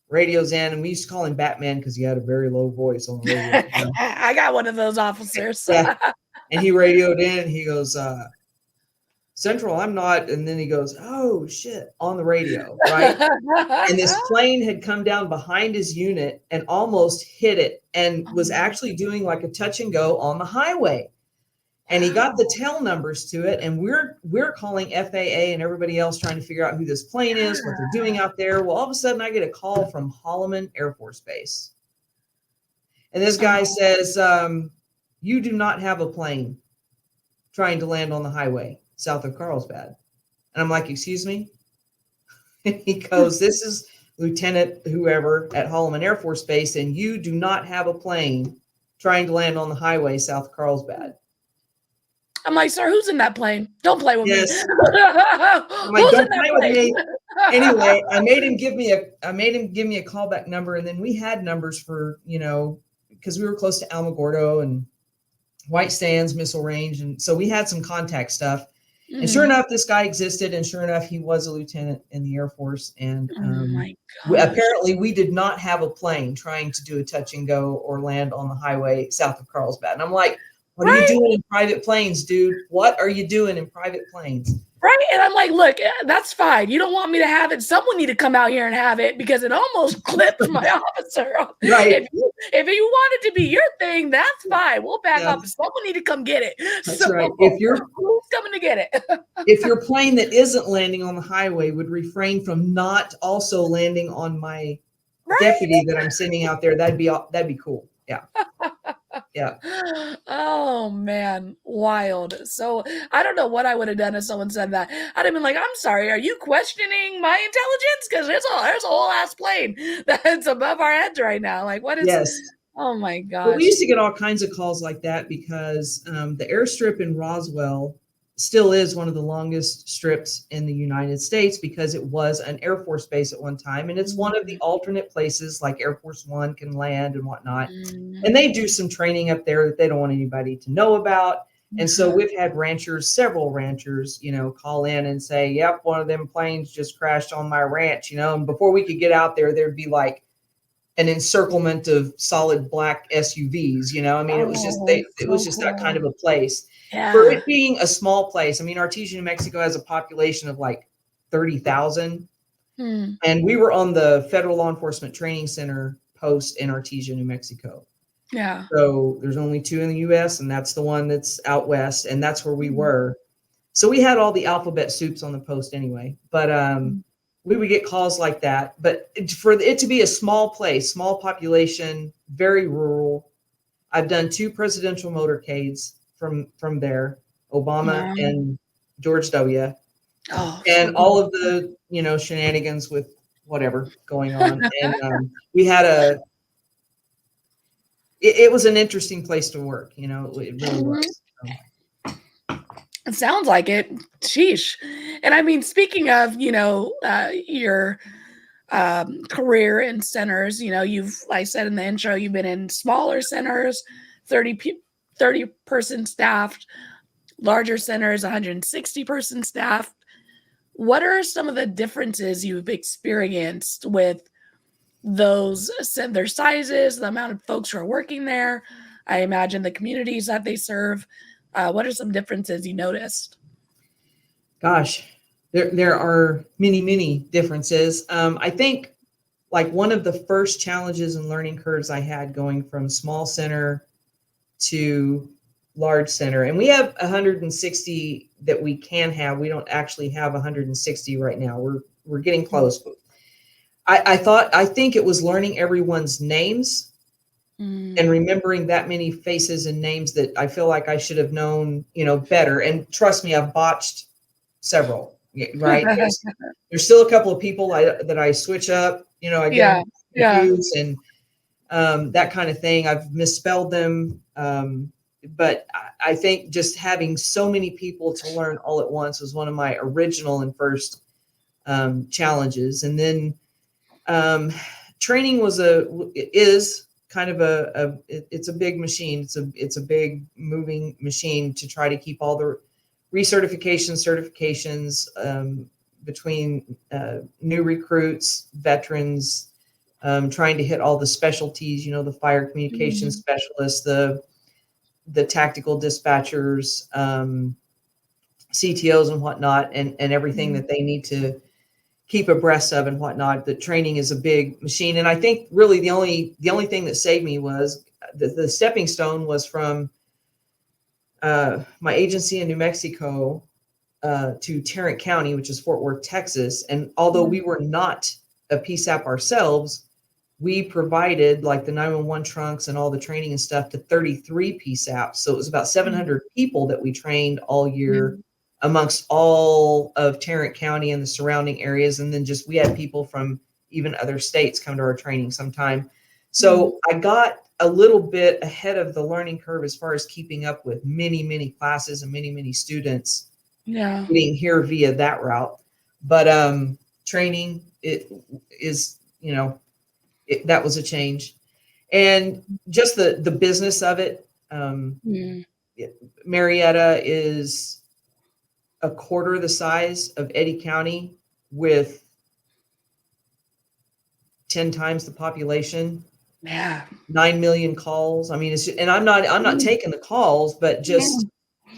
S6: radios in, and we used to call him Batman because he had a very low voice on the radio.
S1: I got one of those officers.
S6: Yeah. And he radioed in, and he goes, "Central, I'm not." And then he goes, "Oh shit," on the radio, right? And this plane had come down behind his unit and almost hit it, and was actually doing like a touch and go on the highway. And he got the tail numbers to it, and we're calling FAA and everybody else trying to figure out who this plane is, what they're doing out there. Well, all of a sudden I get a call from Holloman Air Force Base. And this guy says, you do not have a plane trying to land on the highway south of Carlsbad. And I'm like, excuse me? He goes, this is Lieutenant whoever at Holloman Air Force Base, and you do not have a plane trying to land on the highway south of Carlsbad.
S1: I'm like, sir, who's in that plane? Don't play with me.
S6: I'm like, don't play with me. Anyway, I made him give me a callback number, and then we had numbers for, because we were close to Alamogordo and White Sands Missile Range, and so we had some contact stuff. Mm-hmm. And sure enough, this guy existed, and sure enough, he was a lieutenant in the Air Force. And apparently, we did not have a plane trying to do a touch and go or land on the highway south of Carlsbad. And I'm like, what are you doing in private planes, dude? What are you doing in private planes?
S1: Right. And I'm like, look, that's fine. You don't want me to have it. Someone need to come out here and have it, because it almost clipped my officer.
S6: Right.
S1: If you want it to be your thing, that's fine. We'll back up. Someone need to come get it.
S6: That's right. Who's
S1: coming to get it?
S6: If your plane that isn't landing on the highway would refrain from not also landing on my deputy that I'm sending out there, that'd be cool. Yeah. Yeah.
S1: Oh man, wild. So I don't know what I would have done if someone said that. I'd have been like, I'm sorry, are you questioning my intelligence? Because there's a whole ass plane that's above our heads right now. Like, what is
S6: Yes.
S1: Oh my gosh.
S6: Well, we used to get all kinds of calls like that because the airstrip in Roswell still is one of the longest strips in the United States, because it was an Air Force base at one time. And it's one of the alternate places like Air Force One can land and whatnot. And they do some training up there that they don't want anybody to know about. And so we've had several ranchers, call in and say, yep, one of them planes just crashed on my ranch, and before we could get out there, there'd be like an encirclement of solid black SUVs, it was just, it was just that kind of a place.
S1: Yeah.
S6: For it being a small place, Artesia, New Mexico has a population of like 30,000. And we were on the Federal Law Enforcement Training Center post in Artesia, New Mexico.
S1: Yeah.
S6: So there's only 2 in the US, and that's the one that's out west, and that's where we were. So we had all the alphabet soups on the post anyway, but we would get calls like that. But for it to be a small place, small population, very rural, I've done 2 presidential motorcades from there, Obama and George W. And all of the, shenanigans with whatever going on. And we had it was an interesting place to work, it really was.
S1: It sounds like it. Sheesh. And speaking of, your career in centers, you've, like I said in the intro, you've been in smaller centers, 30 person staffed, larger centers, 160 person staffed. What are some of the differences you've experienced with those, their sizes, the amount of folks who are working there? I imagine the communities that they serve. What are some differences you noticed?
S6: Gosh, there are many, many differences. I think like one of the first challenges and learning curves I had going from small center to large center, and we have 160 that we can have. We don't actually have 160 right now. We're getting close. I think it was learning everyone's names and remembering that many faces and names that I feel like I should have known, better. And trust me, I've botched several, right? There's still a couple of people that I switch up, I get confused and that kind of thing. I've misspelled them. But I think just having so many people to learn all at once was one of my original and first challenges. And then training is kind of it's a big machine. It's a big moving machine to try to keep all the certifications between new recruits, veterans, trying to hit all the specialties, the fire communications specialists, the tactical dispatchers, CTOs and whatnot, and everything that they need to keep abreast of and whatnot. The training is a big machine. And I think really the only thing that saved me was the stepping stone was from my agency in New Mexico to Tarrant County, which is Fort Worth, Texas. And although we were not a PSAP ourselves, we provided like the 911 trunks and all the training and stuff to 33 PSAPs. So it was about 700 people that we trained all year amongst all of Tarrant County and the surrounding areas. And then just, we had people from even other states come to our training sometime. So I got a little bit ahead of the learning curve as far as keeping up with many, many classes and many, many students getting here via that route. But training, it is, that was a change. And just the business of it. Marietta is a quarter the size of Eddy County with 10 times the population. 9 million calls. I mean, it's just, and I'm not taking the calls, but just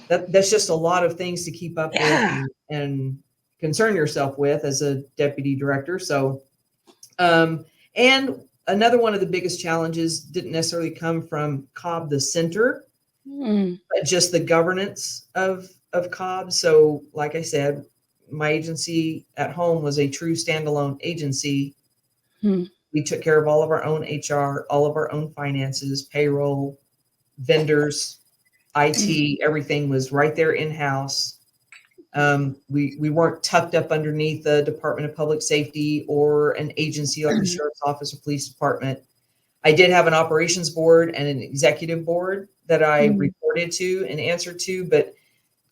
S6: that's just a lot of things to keep up with and concern yourself with as a deputy director. So, and another one of the biggest challenges didn't necessarily come from Cobb, the center, but just the governance of Cobb. So, like I said, my agency at home was a true standalone agency. We took care of all of our own HR, all of our own finances, payroll, vendors, IT, everything was right there in-house. We weren't tucked up underneath the Department of Public Safety or an agency like the Sheriff's Office or Police Department. I did have an operations board and an executive board that I reported to and answered to, but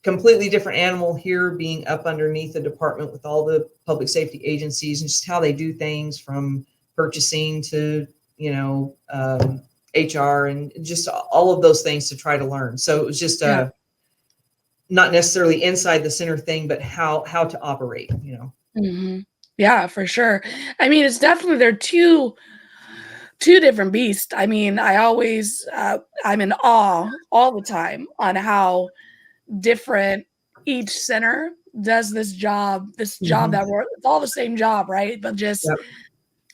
S6: completely different animal here, being up underneath the department with all the public safety agencies and just how they do things, from purchasing to, HR and just all of those things to try to learn. So it was just not necessarily inside the center thing, but how to operate,
S1: Yeah, for sure. I mean, it's definitely, they're two different beasts. I mean, I always, I'm in awe all the time on how different each center does this job that it's all the same job, right? But just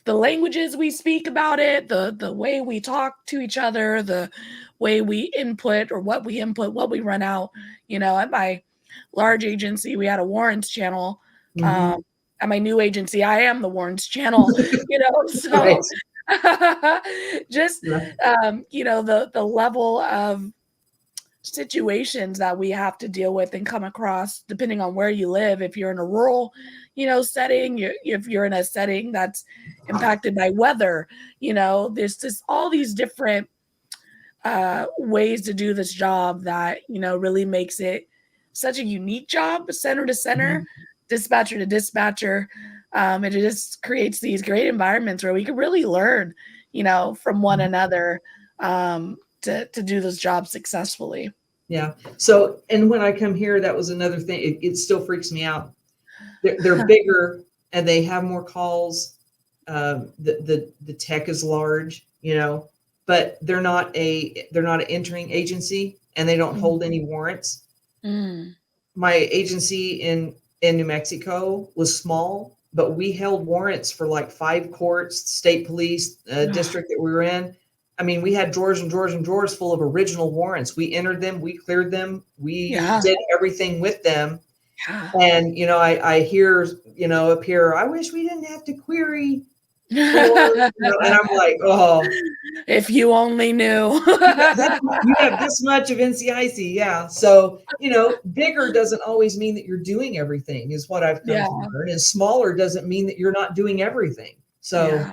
S1: the languages we speak about it, the way we talk to each other, the way we input or what we input, what we run out. At my large agency, we had a warrants channel. At my new agency, I am the warrants channel, so just, the level of situations that we have to deal with and come across depending on where you live. If you're in a rural, setting, if you're in a setting that's impacted by weather, there's just all these different ways to do this job that, really makes it such a unique job, center to center, dispatcher to dispatcher. It just creates these great environments where we can really learn, from one another, to do this job successfully.
S6: Yeah. So, and when I come here, that was another thing. It still freaks me out. They're bigger and they have more calls. The tech is large, but they're not an entering agency and they don't hold any warrants. My agency in New Mexico was small, but we held warrants for like 5 courts, state police, district that we were in. I mean, we had drawers and drawers and drawers full of original warrants. We entered them, we cleared them, we did everything with them. And, I hear, up here, I wish we didn't have to query. And I'm like, oh.
S1: If you only knew.
S6: You have this much of NCIC. Yeah. So, bigger doesn't always mean that you're doing everything, is what I've come to learn. And smaller doesn't mean that you're not doing everything. So,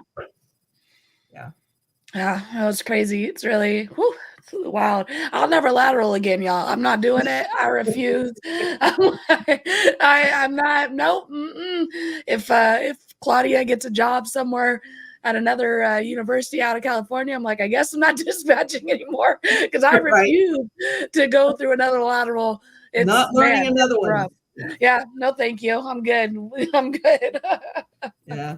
S1: yeah, that was crazy. It's really it's wild. I'll never lateral again, y'all. I'm not doing it. I refuse. I'm not. Nope. If Claudia gets a job somewhere at another university out of California, I'm like, I guess I'm not dispatching anymore because I refuse to go through another lateral. It's
S6: not learning another one.
S1: Rough. Yeah. No, thank you. I'm good. I'm good.
S6: Yeah.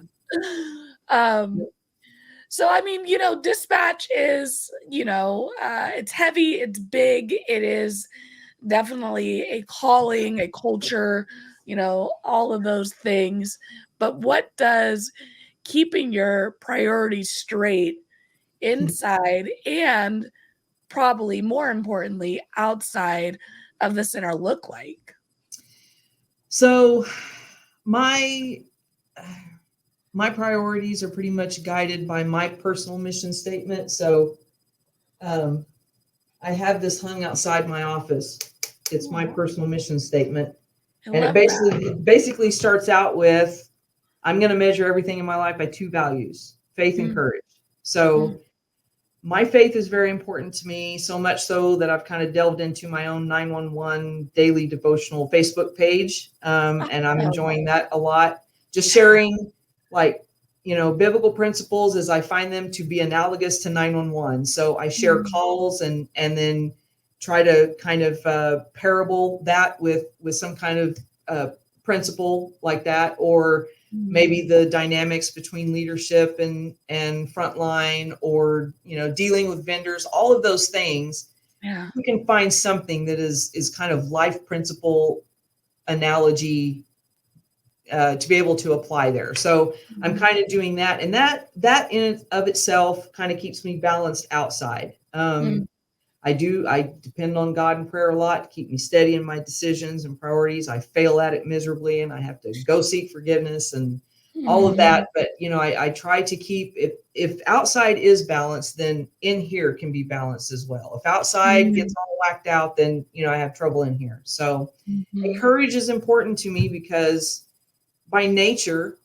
S1: So, I mean, dispatch is, it's heavy, it's big, it is definitely a calling, a culture, all of those things. But what does keeping your priorities straight inside and probably more importantly, outside of the center look like?
S6: So my priorities are pretty much guided by my personal mission statement. So I have this hung outside my office. It's my personal mission statement. And it basically starts out with, I'm going to measure everything in my life by 2 values, faith and courage. So my faith is very important to me, so much so that I've kind of delved into my own 911 daily devotional Facebook page. And I'm enjoying that a lot. Just sharing biblical principles as I find them to be analogous to 911. So I share calls and then try to kind of parable that with some kind of principle like that, or maybe the dynamics between leadership and frontline, or dealing with vendors, all of those things.
S1: Yeah.
S6: You can find something that is kind of life principle analogy to be able to apply there. So I'm kind of doing that, and that in and of itself kind of keeps me balanced outside. I depend on God in prayer a lot to keep me steady in my decisions and priorities. I fail at it miserably, and I have to go seek forgiveness and all of that. But I try to keep, if outside is balanced, then in here can be balanced as well. If outside gets all whacked out, then I have trouble in here. So courage is important to me because by nature,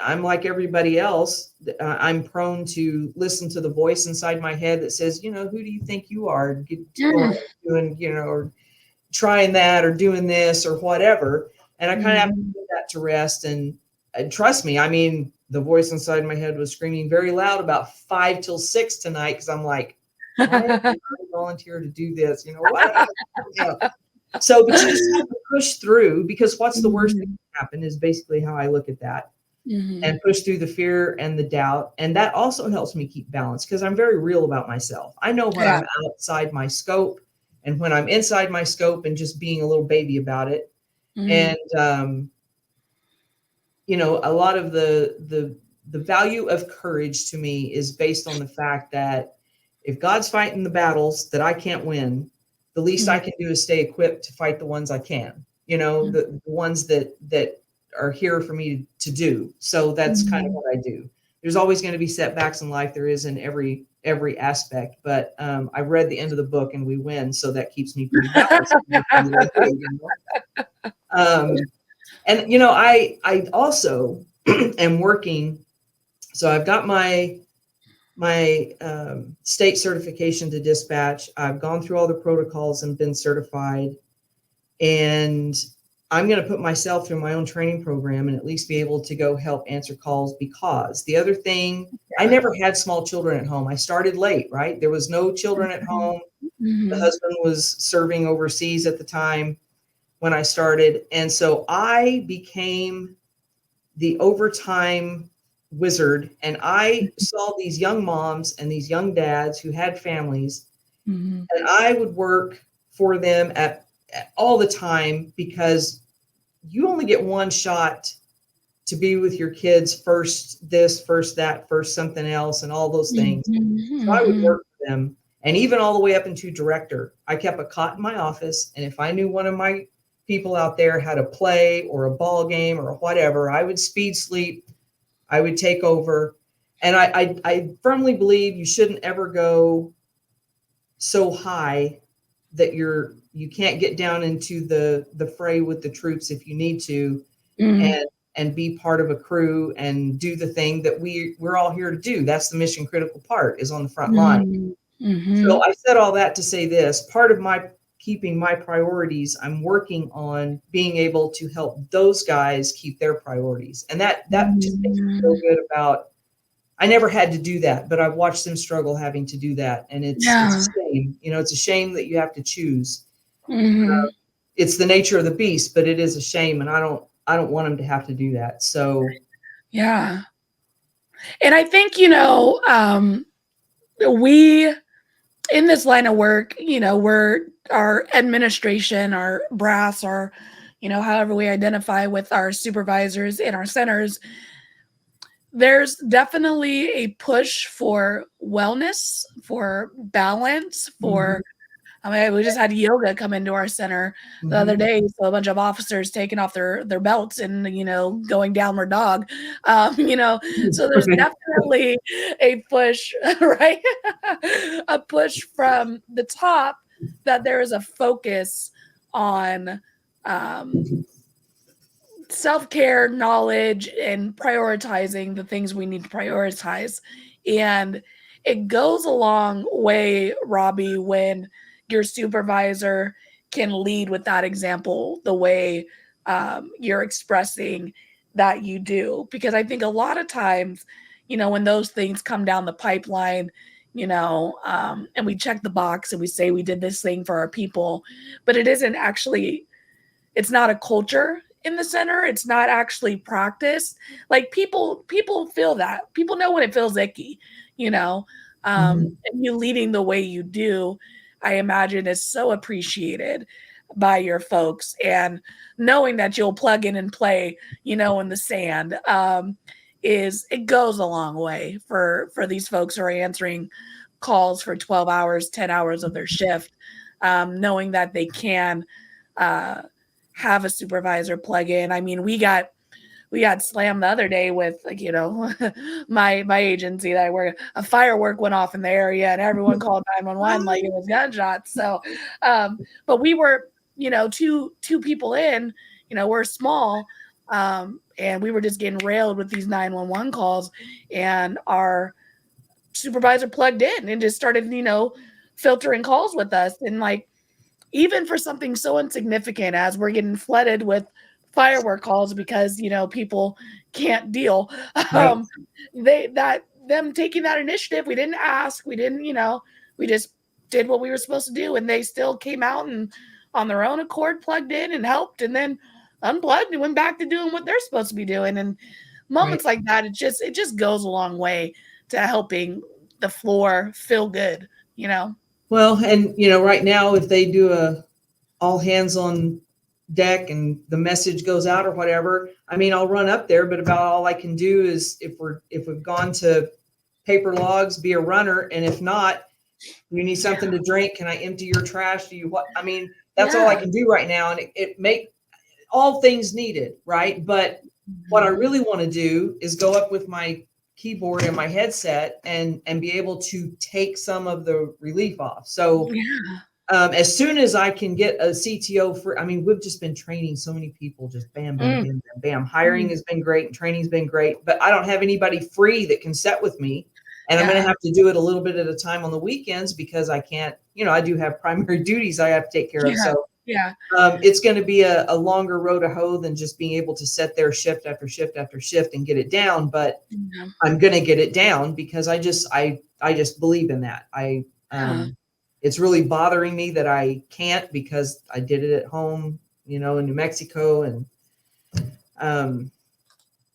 S6: I'm like everybody else. I'm prone to listen to the voice inside my head that says, who do you think you are doing, or trying that or doing this or whatever. And I kind of have to put that to rest. And trust me, I mean, the voice inside my head was screaming very loud about 5 till 6 tonight, because I'm like, why did I volunteer to do this? So, but you just have to push through, because what's the worst that can happen is basically how I look at that. And push through the fear and the doubt. And that also helps me keep balance, because I'm very real about myself. I know when I'm outside my scope and when I'm inside my scope, and just being a little baby about it. And, a lot of the value of courage to me is based on the fact that if God's fighting the battles that I can't win, the least I can do is stay equipped to fight the ones I can, the ones that are here for me to do. So that's kind of what I do. There's always going to be setbacks in life. There is in every aspect, but I read the end of the book and we win. So that keeps me pretty balanced. I also am working. So I've got my state certification to dispatch. I've gone through all the protocols and been certified, and I'm going to put myself through my own training program and at least be able to go help answer calls, because the other thing, I never had small children at home. I started late, right? There was no children at home. The husband was serving overseas at the time when I started. And so I became the overtime wizard, and I saw these young moms and these young dads who had families, and I would work for them at all the time, because you only get one shot to be with your kids, first this, first that, first something else, and all those things. So I would work for them, and even all the way up into director. I kept a cot in my office, and if I knew one of my people out there had a play or a ball game or whatever, I would speed sleep. I would take over. And I firmly believe you shouldn't ever go so high that you can't get down into the fray with the troops if you need to, and be part of a crew and do the thing that we're all here to do. That's the mission critical part, is on the front line. So I said all that to say this: part of my keeping my priorities, I'm working on being able to help those guys keep their priorities. And that just makes me feel good about, I never had to do that, but I've watched them struggle having to do that. And it's a shame, it's a shame that you have to choose. It's the nature of the beast, but it is a shame. And I don't want them to have to do that. So,
S1: yeah. And I think, we, in this line of work, our administration, our brass, our, however we identify with our supervisors in our centers, there's definitely a push for wellness, for balance, for we just had yoga come into our center the other day. So a bunch of officers taking off their belts and, going downward dog. So there's definitely a push, right? A push from the top that there is a focus on self-care, knowledge, and prioritizing the things we need to prioritize. And it goes a long way, Robbie, when your supervisor can lead with that example the way you're expressing that you do. Because I think a lot of times, when those things come down the pipeline, and we check the box and we say we did this thing for our people, but it's not a culture in the center. It's not actually practiced. Like people feel that. People know when it feels icky, and you leading the way you do, I imagine, is so appreciated by your folks. And knowing that you'll plug in and play, in the sand, it goes a long way for these folks who are answering calls for 12 hours, 10 hours of their shift, knowing that they can have a supervisor plug in. I mean, we got slammed the other day with my agency that I work. A firework went off in the area and everyone called 911 like it was gunshots. So, but we were two people in. We're small, and we were just getting railed with these 911 calls, and our supervisor plugged in and just started filtering calls with us. And even for something so insignificant as we're getting flooded with firework calls because people can't deal,
S6: Right.
S1: them taking that initiative, we didn't ask, we didn't, we just did what we were supposed to do, and they still came out and on their own accord plugged in and helped, and then unplugged and went back to doing what they're supposed to be doing. And moments like that, it just goes a long way to helping the floor feel good.
S6: Well, and right now, if they do a all hands on deck and the message goes out or whatever, I'll run up there, but about all I can do is if we've gone to paper logs, be a runner. And if not, you need something to drink. Can I empty your trash? That's all I can do right now. And it make all things needed. Right. But what I really want to do is go up with my keyboard and my headset and be able to take some of the relief off. So as soon as I can get a CTO for, we've just been training so many people, just bam, bam, bam, bam, bam. Hiring has been great and training's been great, but I don't have anybody free that can set with me. And I'm going to have to do it a little bit at a time on the weekends because I can't, I do have primary duties I have to take care of. So it's going to be a longer road to hoe than just being able to sit there shift after shift after shift and get it down. But I'm going to get it down because I just believe in that. It's really bothering me that I can't because I did it at home, in New Mexico. And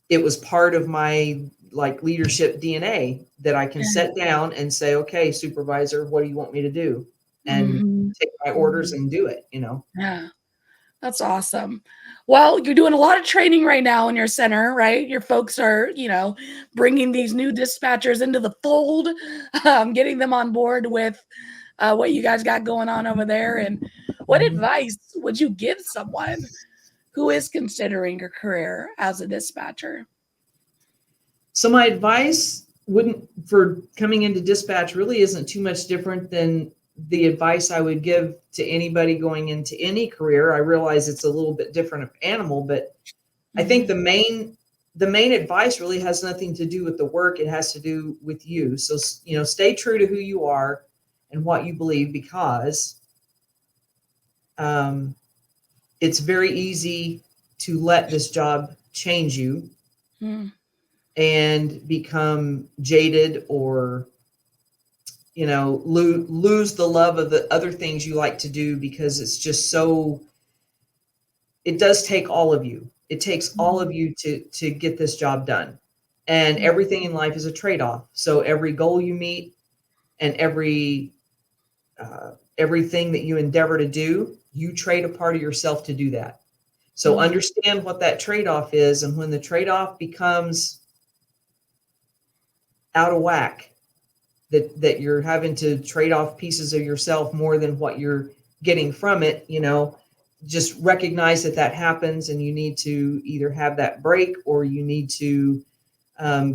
S6: it was part of my leadership DNA that I can sit down and say, okay, supervisor, what do you want me to do? And take my orders and do it,
S1: Yeah, that's awesome. Well, you're doing a lot of training right now in your center, right? Your folks are, bringing these new dispatchers into the fold, getting them on board with what you guys got going on over there. And what advice would you give someone who is considering a career as a dispatcher?
S6: So my advice for coming into dispatch really isn't too much different than the advice I would give to anybody going into any career. I realize it's a little bit different animal, but I think the main advice really has nothing to do with the work. It has to do with you. So, stay true to who you are and what you believe, because it's very easy to let this job change you and become jaded or lose the love of the other things you like to do, because it's just it does take all of you. It takes all of you to get this job done. And everything in life is a trade-off. So every goal you meet and everything that you endeavor to do, you trade a part of yourself to do that. So understand what that trade-off is. And when the trade-off becomes out of whack, that you're having to trade off pieces of yourself more than what you're getting from it, just recognize that happens, and you need to either have that break, or you need to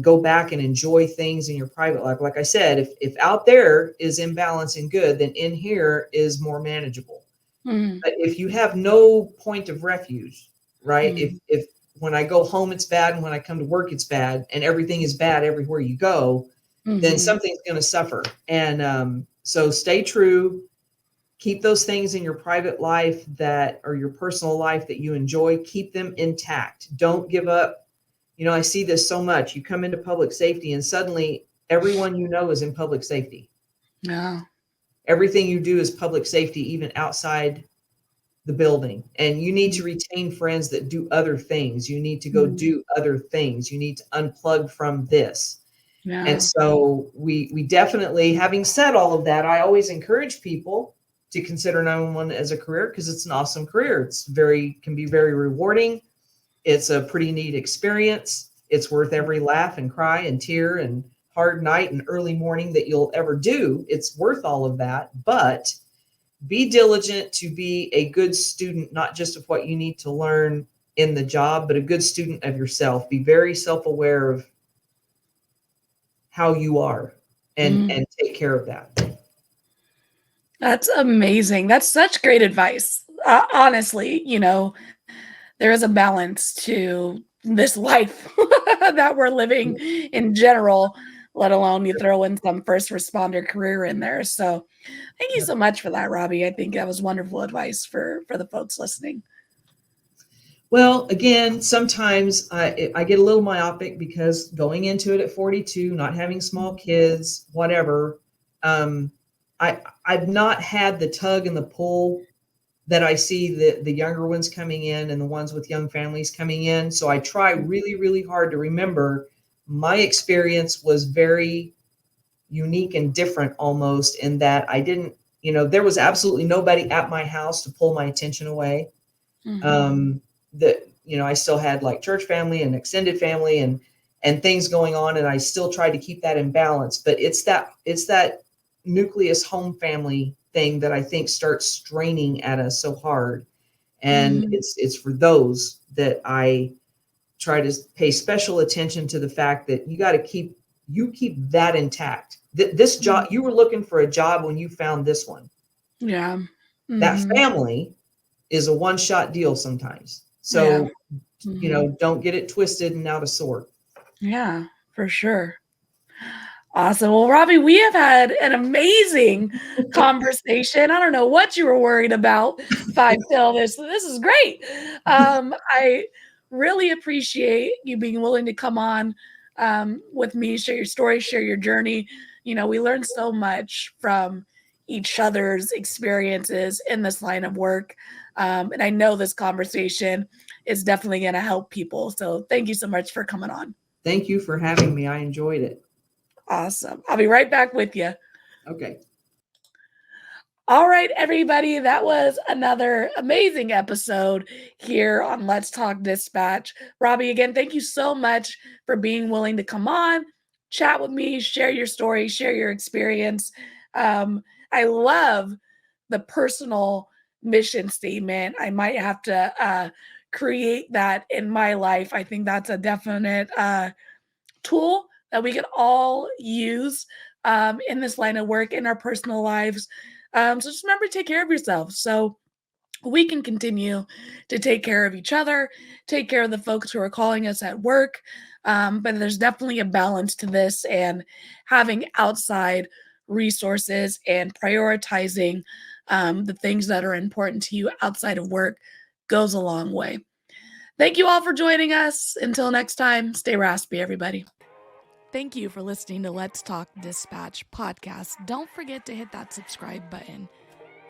S6: go back and enjoy things in your private life. Like I said, if out there is imbalance and good, then in here is more manageable. But if you have no point of refuge, right? If when I go home it's bad, and when I come to work it's bad, and everything is bad everywhere you go, then something's going to suffer. And so stay true. Keep those things in your private life or your personal life that you enjoy. Keep them intact. Don't give up. I see this so much. You come into public safety and suddenly everyone is in public safety.
S1: Yeah.
S6: Everything you do is public safety, even outside the building. And you need to retain friends that do other things. You need to go do other things. You need to unplug from this.
S1: Yeah.
S6: And so we definitely, having said all of that, I always encourage people to consider 911 as a career, because it's an awesome career. Can be very rewarding. It's a pretty neat experience. It's worth every laugh and cry and tear and hard night and early morning that you'll ever do. It's worth all of that. But be diligent to be a good student, not just of what you need to learn in the job, but a good student of yourself. Be very self-aware of how you are, and take care of that.
S1: That's amazing. That's such great advice. Honestly, there is a balance to this life that we're living in general, let alone you throw in some first responder career in there. So thank you so much for that, Robbie. I think that was wonderful advice for the folks listening.
S6: Well, again, sometimes I get a little myopic, because going into it at 42, not having small kids, whatever, I've not had the tug and the pull that I see the younger ones coming in and the ones with young families coming in. So I try really, really hard to remember my experience was very unique and different, almost, in that I didn't, there was absolutely nobody at my house to pull my attention away. I still had like church family and extended family and things going on, and I still tried to keep that in balance. But it's that nucleus home family thing that I think starts straining at us so hard. And it's for those that I try to pay special attention to the fact that you keep that intact. This job, you were looking for a job when you found this one.
S1: Yeah.
S6: That family is a one-shot deal sometimes. So, don't get it twisted and out of sort. Yeah,
S1: for sure. Awesome. Well, Robbie, we have had an amazing conversation. I don't know what you were worried about 5 till this. This is great. I really appreciate you being willing to come on with me, share your story, share your journey. We learned so much from each other's experiences in this line of work. And I know this conversation is definitely going to help people. So thank you so much for coming on.
S6: Thank you for having me. I enjoyed it.
S1: Awesome. I'll be right back with you.
S6: Okay.
S1: All right, everybody. That was another amazing episode here on Let's Talk Dispatch. Robbie, again, thank you so much for being willing to come on, chat with me, share your story, share your experience. I love the personal mission statement. I might have to create that in my life. I think that's a definite tool that we can all use in this line of work in our personal lives. So just remember to take care of yourself so we can continue to take care of each other, take care of the folks who are calling us at work. But there's definitely a balance to this, and having outside resources and prioritizing the things that are important to you outside of work goes a long way. Thank you all for joining us. Until next time, stay raspy, everybody. Thank you for listening to Let's Talk Dispatch podcast. Don't forget to hit that subscribe button.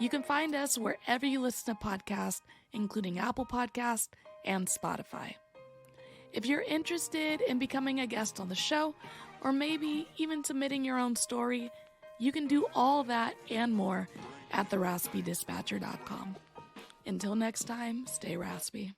S1: You can find us wherever you listen to podcasts, including Apple Podcasts and Spotify. If you're interested in becoming a guest on the show, or maybe even submitting your own story, you can do all that and more at theraspydispatcher.com. Until next time, stay raspy.